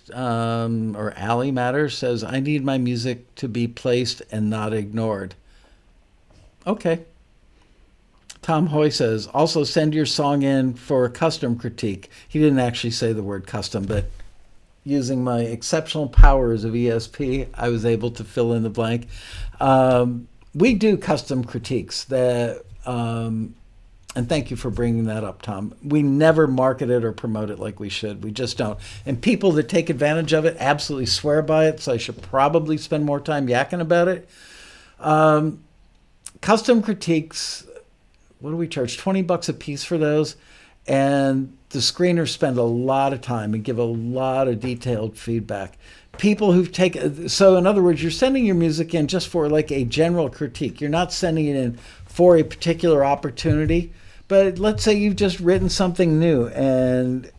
or Allie Matters says, I need my music to be placed and not ignored. Okay. Tom Hoy says, also send your song in for a custom critique. He didn't actually say the word custom, but using my exceptional powers of ESP, I was able to fill in the blank. We do custom critiques that, and thank you for bringing that up, Tom. We never market it or promote it like we should. We just don't. And people that take advantage of it absolutely swear by it, so I should probably spend more time yakking about it. Custom critiques, what do we charge? $20 a piece for those. And the screeners spend a lot of time and give a lot of detailed feedback. People who've taken, so in other words, you're sending your music in just for like a general critique. You're not sending it in for a particular opportunity. But let's say you've just written something new, and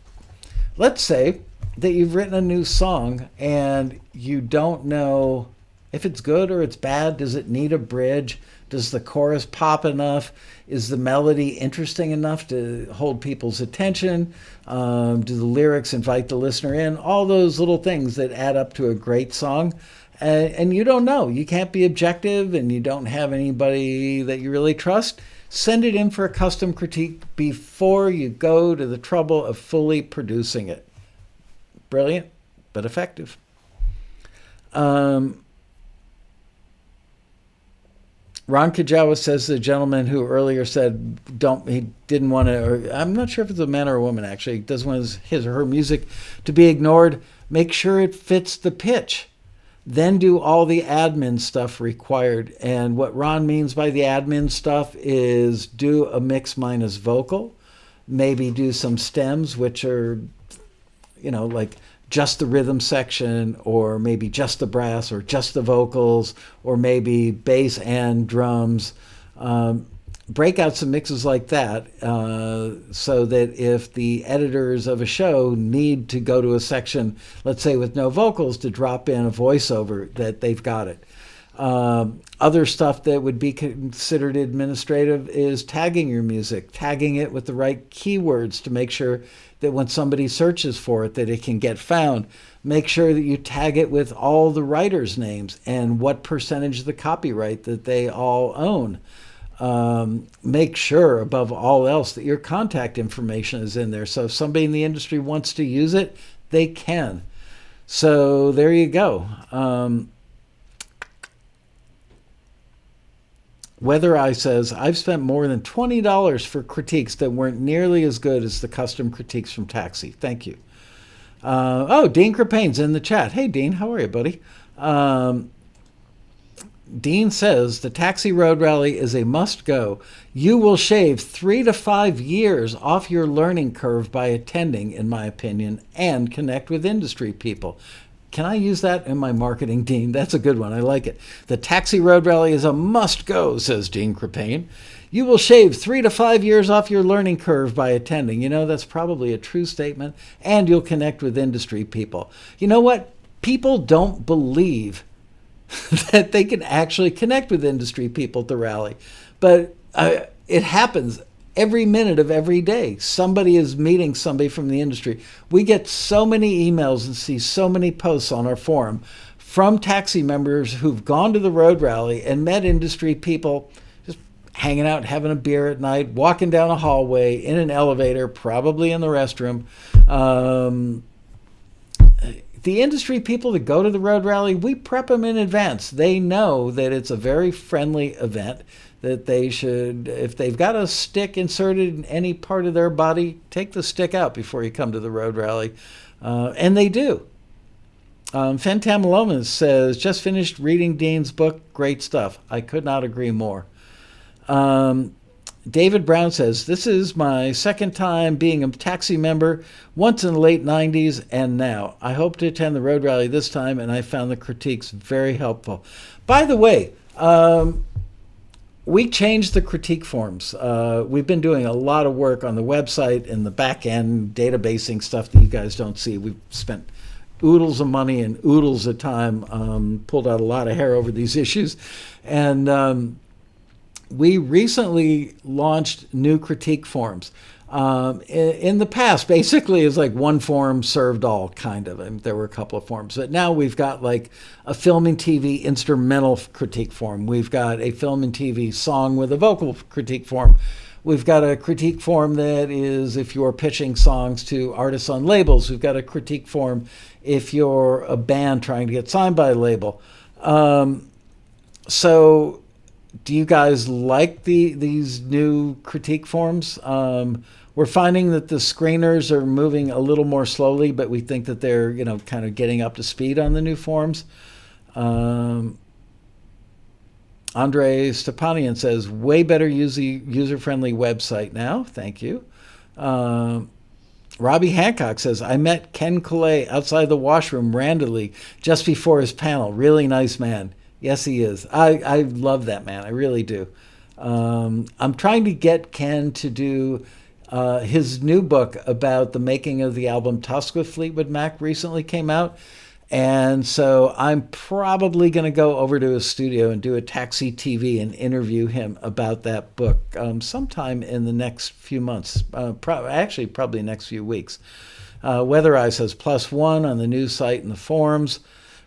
let's say that you've written a new song and you don't know if it's good or it's bad. Does it need a bridge? Does the chorus pop enough? Is the melody interesting enough to hold people's attention? Do the lyrics invite the listener in? All those little things that add up to a great song. And you don't know. You can't be objective, and you don't have anybody that you really trust. Send it in for a custom critique before you go to the trouble of fully producing it. Brilliant, but effective. Ron Kajawa says the gentleman who earlier said he didn't want to, or I'm not sure if it's a man or a woman actually, doesn't want his or her music to be ignored. Make sure it fits the pitch. Then do all the admin stuff required. And what Ron means by the admin stuff is do a mix minus vocal, maybe do some stems, which are, like just the rhythm section, or maybe just the brass, or just the vocals, or maybe bass and drums. Break out some mixes like that, so that if the editors of a show need to go to a section, let's say with no vocals, to drop in a voiceover, that they've got it. Other stuff that would be considered administrative is tagging your music, tagging it with the right keywords to make sure that when somebody searches for it, that it can get found. Make sure that you tag it with all the writers' names and what percentage of the copyright that they all own. Make sure, above all else, that your contact information is in there. So if somebody in the industry wants to use it, they can. So there you go. Weather Eye says, I've spent more than $20 for critiques that weren't nearly as good as the custom critiques from Taxi. Thank you. Dean Crapaine's in the chat. Hey, Dean, how are you, buddy? Dean says, the Taxi Road Rally is a must-go. You will shave 3 to 5 years off your learning curve by attending, in my opinion, and connect with industry people. Can I use that in my marketing, Dean? That's a good one. I like it. The Taxi Road Rally is a must-go, says Dean Crapaine. You will shave 3 to 5 years off your learning curve by attending. That's probably a true statement. And you'll connect with industry people. You know what? People don't believe that they can actually connect with industry people at the rally. But it happens every minute of every day. Somebody is meeting somebody from the industry. We get so many emails and see so many posts on our forum from Taxi members who've gone to the road rally and met industry people just hanging out, having a beer at night, walking down a hallway, in an elevator, probably in the restroom. The industry people that go to the road rally, we prep them in advance. They know that it's a very friendly event, that they should, if they've got a stick inserted in any part of their body, take the stick out before you come to the road rally. And they do. Fantamaloma says, just finished reading Dean's book. Great stuff. I could not agree more. David Brown says, this is my second time being a Taxi member, once in the late 90s and now. I hope to attend the road rally this time, and I found the critiques very helpful. By the way, we changed the critique forms. We've been doing a lot of work on the website and the back-end databasing stuff that you guys don't see. We've spent oodles of money and oodles of time, pulled out a lot of hair over these issues. And we recently launched new critique forums. In the past, basically, it was like one forum served all, kind of. And there were a couple of forums. But now we've got like a film and TV instrumental critique forum. We've got a film and TV song with a vocal critique forum. We've got a critique forum that is if you're pitching songs to artists on labels. We've got a critique forum if you're a band trying to get signed by a label. So do you guys like these new critique forums? We're finding that the screeners are moving a little more slowly, but we think that they're, kind of getting up to speed on the new forums. Andre Stepanian says, way better user-friendly website now. Thank you. Robbie Hancock says, I met Ken Colley outside the washroom randomly just before his panel. Really nice man. Yes, he is. I love that man. I really do. I'm trying to get Ken to do his new book about the making of the album Tusk with Fleetwood Mac recently came out. And so I'm probably going to go over to his studio and do a Taxi TV and interview him about that book sometime in the next few months, probably next few weeks. Weather Eye says +1 on the news site and the forums.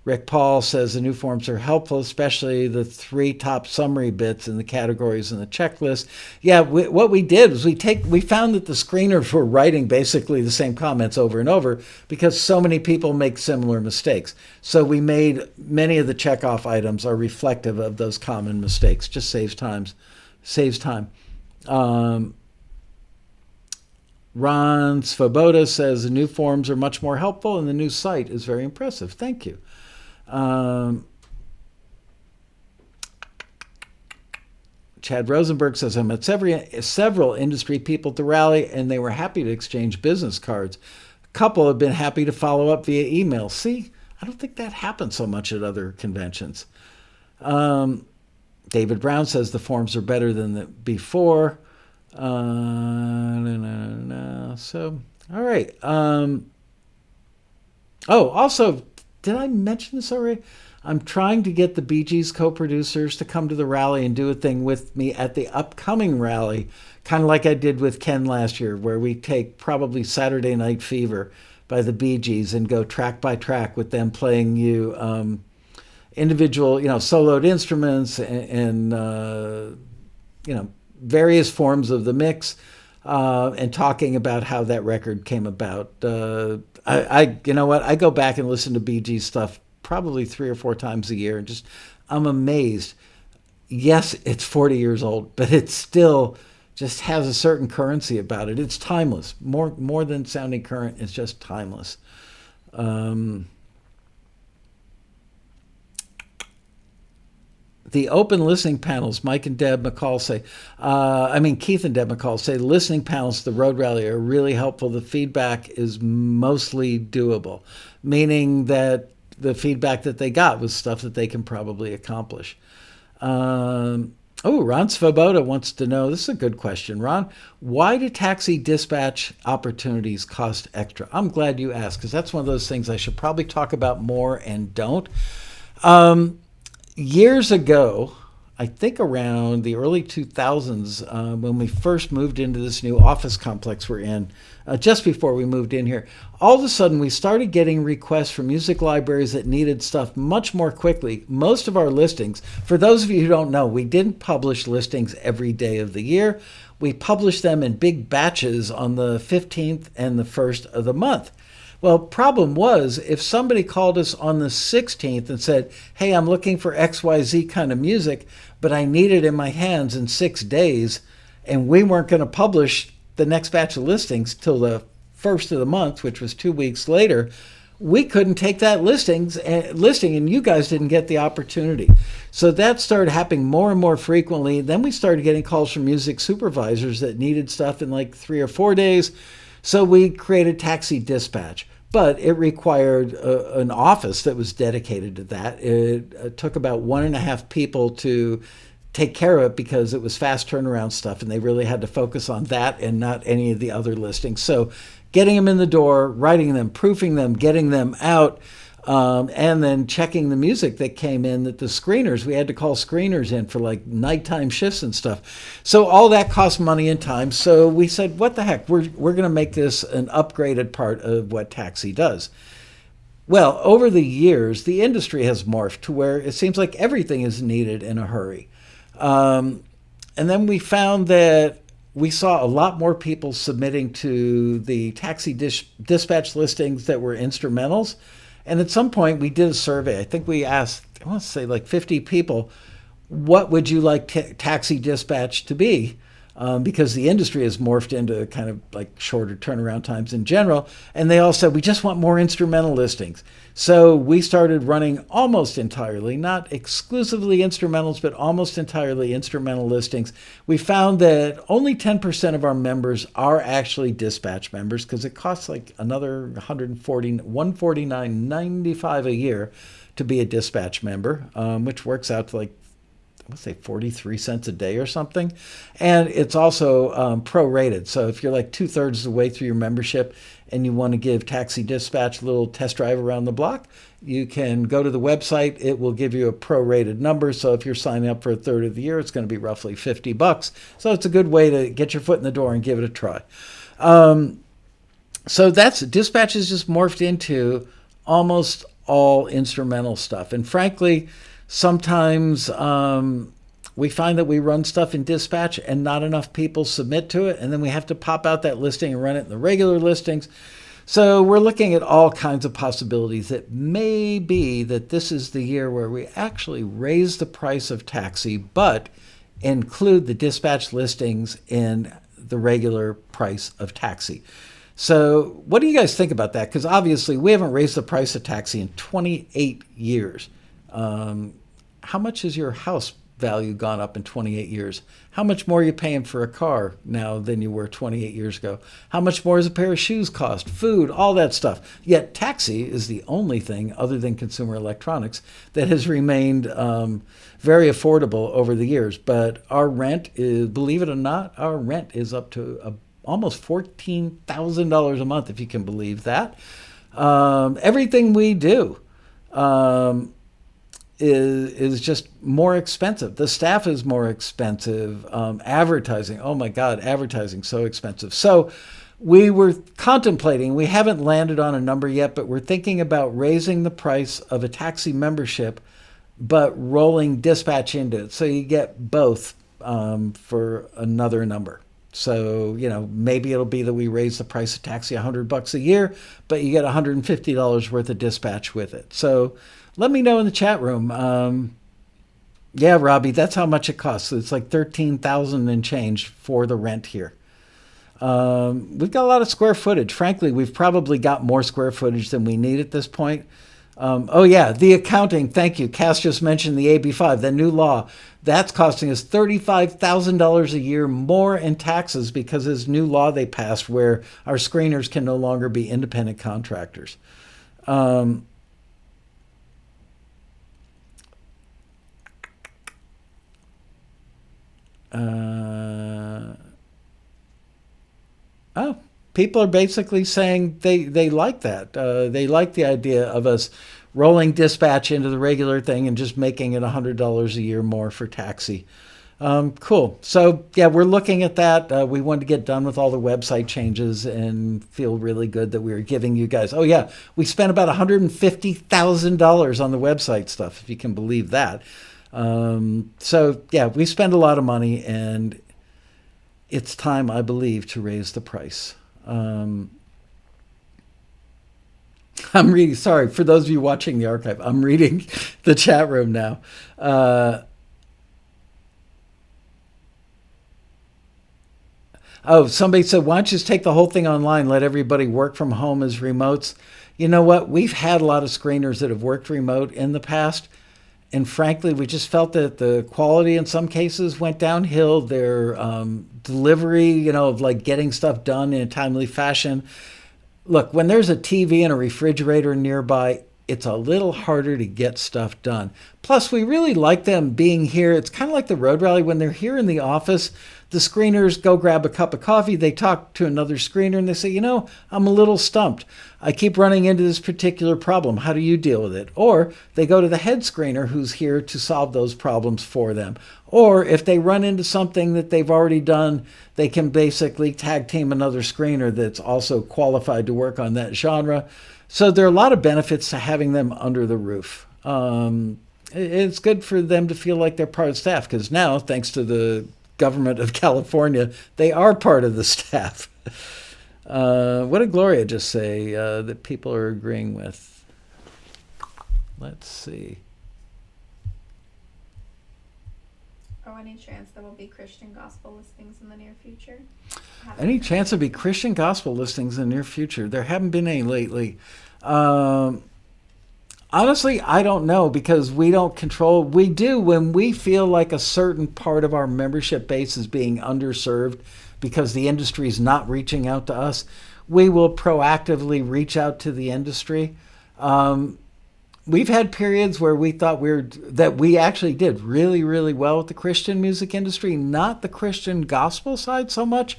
Rick Paul says the new forms are helpful, especially the 3 top summary bits in the categories and the checklist. Yeah, what we did was we found that the screeners were writing basically the same comments over and over because so many people make similar mistakes. So we made many of the checkoff items are reflective of those common mistakes. Just saves time. Ron Svoboda says the new forms are much more helpful and the new site is very impressive. Thank you. Chad Rosenberg says, I met several industry people at the rally, and they were happy to exchange business cards. A couple have been happy to follow up via email. See, I don't think that happens so much at other conventions. David Brown says the forms are better than before. So, all right. Also, did I mention this already? I'm trying to get the Bee Gees co-producers to come to the rally and do a thing with me at the upcoming rally, kind of like I did with Ken last year, where we take probably Saturday Night Fever by the Bee Gees and go track by track with them playing you individual, soloed instruments and various forms of the mix and talking about how that record came about. I go back and listen to Bee Gees stuff probably 3 or 4 times a year, and I'm amazed. Yes, it's 40 years old, but it still just has a certain currency about it. It's timeless. More than sounding current, it's just timeless. The open listening panels, Mike and Deb McCall say, Keith and Deb McCall say, the listening panels to the Road Rally are really helpful. The feedback is mostly doable, meaning that the feedback that they got was stuff that they can probably accomplish. Ron Svoboda wants to know, this is a good question, Ron, why do taxi dispatch opportunities cost extra? I'm glad you asked, because that's one of those things I should probably talk about more and don't. Years ago, I think around the early 2000s, when we first moved into this new office complex we're in, just before we moved in here, all of a sudden we started getting requests from music libraries that needed stuff much more quickly. Most of our listings, for those of you who don't know, we didn't publish listings every day of the year. We published them in big batches on the 15th and the 1st of the month. Well, problem was, if somebody called us on the 16th and said, hey, I'm looking for XYZ kind of music, but I need it in my hands in 6 days, and we weren't going to publish the next batch of listings till the 1st of the month, which was 2 weeks later, we couldn't take that listing, and you guys didn't get the opportunity. So that started happening more and more frequently. Then we started getting calls from music supervisors that needed stuff in like 3 or 4 days. So we created Taxi Dispatch, but it required an office that was dedicated to that. It took about 1.5 people to take care of it because it was fast turnaround stuff, and they really had to focus on that and not any of the other listings. So getting them in the door, writing them, proofing them, getting them out, And then checking the music that came in, that the screeners, we had to call screeners in for like nighttime shifts and stuff. So all that cost money and time. So we said, what the heck, we're going to make this an upgraded part of what taxi does. Well, over the years, the industry has morphed to where it seems like everything is needed in a hurry. And then we found that we saw a lot more people submitting to the taxi dispatch listings that were instrumentals. And at some point, we did a survey. I think we asked, I want to say like 50 people, what would you like taxi dispatch to be? Because the industry has morphed into kind of like shorter turnaround times in general. And they all said, we just want more instrumental listings. So we started running almost entirely, not exclusively instrumentals, but almost entirely instrumental listings. We found that only 10% of our members are actually dispatch members because it costs like another $149.95 a year to be a dispatch member, which works out to like, I would say 43 cents a day or something. And it's also prorated. So if you're like 2/3 of the way through your membership and you want to give Taxi Dispatch a little test drive around the block, you can go to the website. It will give you a prorated number. So if you're signing up for a third of the year, it's going to be roughly $50. So it's a good way to get your foot in the door and give it a try. So dispatch has just morphed into almost all instrumental stuff. And frankly, sometimes we find that we run stuff in dispatch and not enough people submit to it. And then we have to pop out that listing and run it in the regular listings. So we're looking at all kinds of possibilities. It may be that this is the year where we actually raise the price of taxi, but include the dispatch listings in the regular price of taxi. So what do you guys think about that? Because obviously we haven't raised the price of taxi in 28 years. How much has your house value gone up in 28 years? How much more are you paying for a car now than you were 28 years ago? How much more does a pair of shoes cost? Food, all that stuff. Yet taxi is the only thing other than consumer electronics that has remained very affordable over the years. But our rent is, believe it or not, our rent is up to almost $14,000 a month, if you can believe that. Everything we do is just more expensive. The staff is more expensive. Advertising, oh my God, advertising, so expensive. So we were contemplating, we haven't landed on a number yet, but we're thinking about raising the price of a taxi membership, but rolling dispatch into it. So you get both for another number. So, maybe it'll be that we raise the price of taxi $100 a year, but you get $150 worth of dispatch with it. So let me know in the chat room. Yeah, Robbie, that's how much it costs. It's like $13,000 and change for the rent here. We've got a lot of square footage. Frankly, we've probably got more square footage than we need at this point. Oh yeah, the accounting. Thank you. Cass just mentioned the AB5, the new law. That's costing us $35,000 a year more in taxes because of this new law they passed where our screeners can no longer be independent contractors. Oh, people are basically saying they like that. They like the idea of us rolling dispatch into the regular thing and just making it $100 a year more for taxi. Cool. So, yeah, we're looking at that. We wanted to get done with all the website changes and feel really good that we were giving you guys. Oh, yeah, we spent about $150,000 on the website stuff, if you can believe that. So, yeah, we spend a lot of money, and it's time, I believe, to raise the price. I'm reading, sorry, for those of you watching the archive, I'm reading the chat room now. Somebody said, why don't you just take the whole thing online, let everybody work from home as remotes? You know what? We've had a lot of screeners that have worked remote in the past. And frankly, we just felt that the quality in some cases went downhill. Their delivery, of like getting stuff done in a timely fashion. Look, when there's a TV and a refrigerator nearby, it's a little harder to get stuff done. Plus, we really like them being here. It's kind of like the road rally. When they're here in the office, the screeners go grab a cup of coffee. They talk to another screener and they say, I'm a little stumped. I keep running into this particular problem. How do you deal with it? Or they go to the head screener who's here to solve those problems for them. Or if they run into something that they've already done, they can basically tag team another screener that's also qualified to work on that genre. So there are a lot of benefits to having them under the roof. It's good for them to feel like they're part of staff because now, thanks to the government of California, they are part of the staff. What did Gloria just say that people are agreeing with? Let's see. Oh, any chance there will be Christian gospel listings in the near future? Any chance there'll be Christian gospel listings in the near future? There haven't been any lately. Honestly, I don't know because we don't control. We do when we feel like a certain part of our membership base is being underserved because the industry is not reaching out to us. We will proactively reach out to the industry. We've had periods where we thought that we actually did really, really well with the Christian music industry, not the Christian gospel side so much.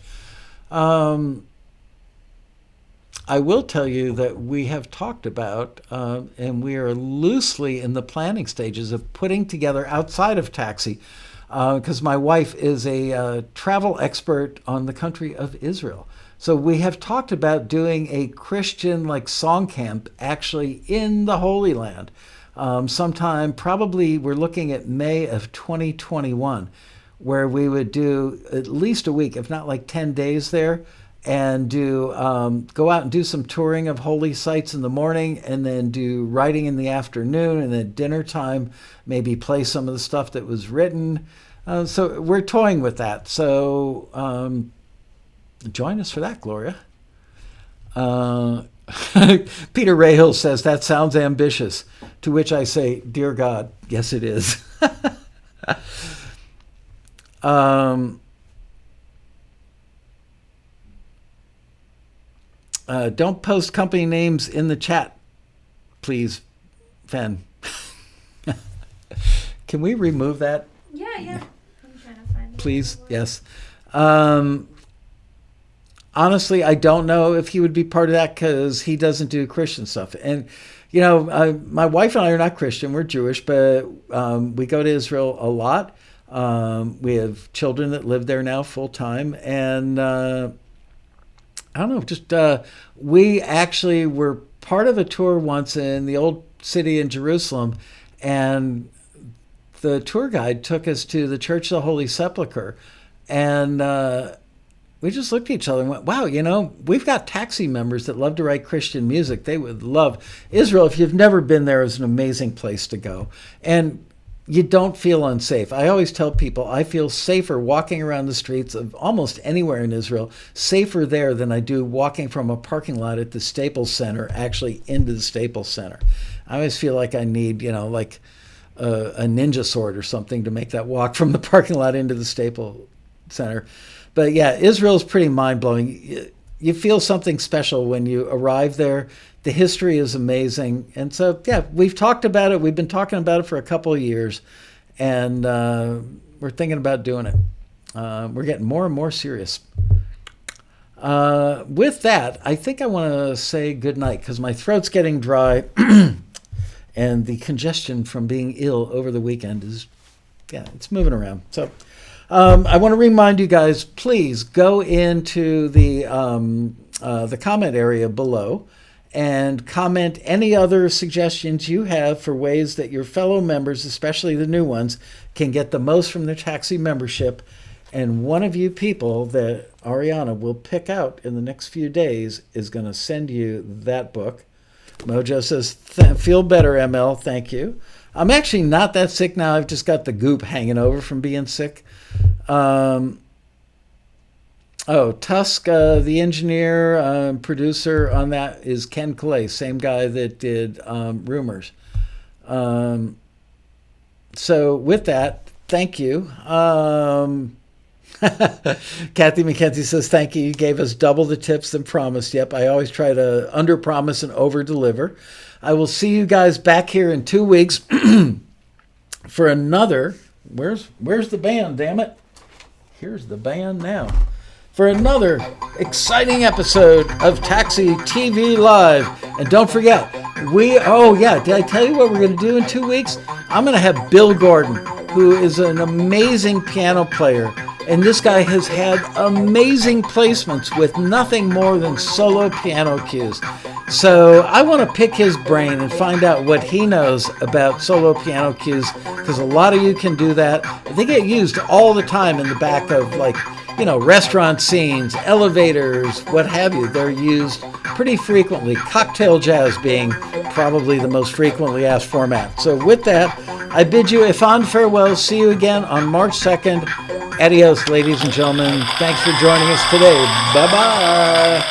I will tell you that we have talked about, and we are loosely in the planning stages of putting together outside of Taxi, because my wife is a travel expert on the country of Israel. So we have talked about doing a Christian song camp actually in the Holy Land. Sometime probably we're looking at May of 2021, where we would do at least a week, if not 10 days there, and do go out and do some touring of holy sites in the morning, and then do writing in the afternoon, and then dinner time, maybe play some of the stuff that was written. So we're toying with that. So join us for that, Gloria. Peter Rahill says, that sounds ambitious. To which I say, dear God, yes, it is. Don't post company names in the chat, please, Fen. Can we remove that? Yeah. I'm trying to find it. Please, yes. Honestly, I don't know if he would be part of that because he doesn't do Christian stuff. And, my wife and I are not Christian. We're Jewish, but we go to Israel a lot. We have children that live there now full time. And I don't know, just we actually were part of a tour once in the old city in Jerusalem. And the tour guide took us to the Church of the Holy Sepulchre. And we just looked at each other and went, wow, we've got Taxi members that love to write Christian music. They would love Israel. If you've never been there, it's an amazing place to go. And you don't feel unsafe. I always tell people I feel safer walking around the streets of almost anywhere in Israel, safer there than I do walking from a parking lot at the Staples Center actually into the Staples Center. I always feel like I need, a ninja sword or something to make that walk from the parking lot into the Staples Center. But yeah, Israel's pretty mind-blowing. You feel something special when you arrive there. The history is amazing. And so, yeah, we've talked about it. We've been talking about it for a couple of years. And we're thinking about doing it. We're getting more and more serious. With that, I think I want to say goodnight because my throat's getting dry. And the congestion from being ill over the weekend it's moving around. So I want to remind you guys, please go into the comment area below and comment any other suggestions you have for ways that your fellow members, especially the new ones, can get the most from their Taxi membership. And one of you people that Ariana will pick out in the next few days is going to send you that book. Mojo says, feel better, ML. Thank you. I'm actually not that sick now. I've just got the goop hanging over from being sick. Tusk, the engineer, producer on that is Ken Clay, same guy that did Rumors. So with that, thank you. Kathy McKenzie says, thank you. You gave us double the tips than promised. Yep, I always try to under-promise and over-deliver. I will see you guys back here in 2 weeks for another... Where's the band, damn it? Here's the band now. For another exciting episode of Taxi TV Live. And don't forget, did I tell you what we're going to do in 2 weeks? I'm going to have Bill Gordon, who is an amazing piano player. And this guy has had amazing placements with nothing more than solo piano cues. So I want to pick his brain and find out what he knows about solo piano cues, because a lot of you can do that. They get used all the time in the back of, restaurant scenes, elevators, what have you. They're used pretty frequently, cocktail jazz being probably the most frequently asked format. So with that, I bid you a fond farewell. See you again on March 2nd. Adios, ladies and gentlemen. Thanks for joining us today. Bye-bye.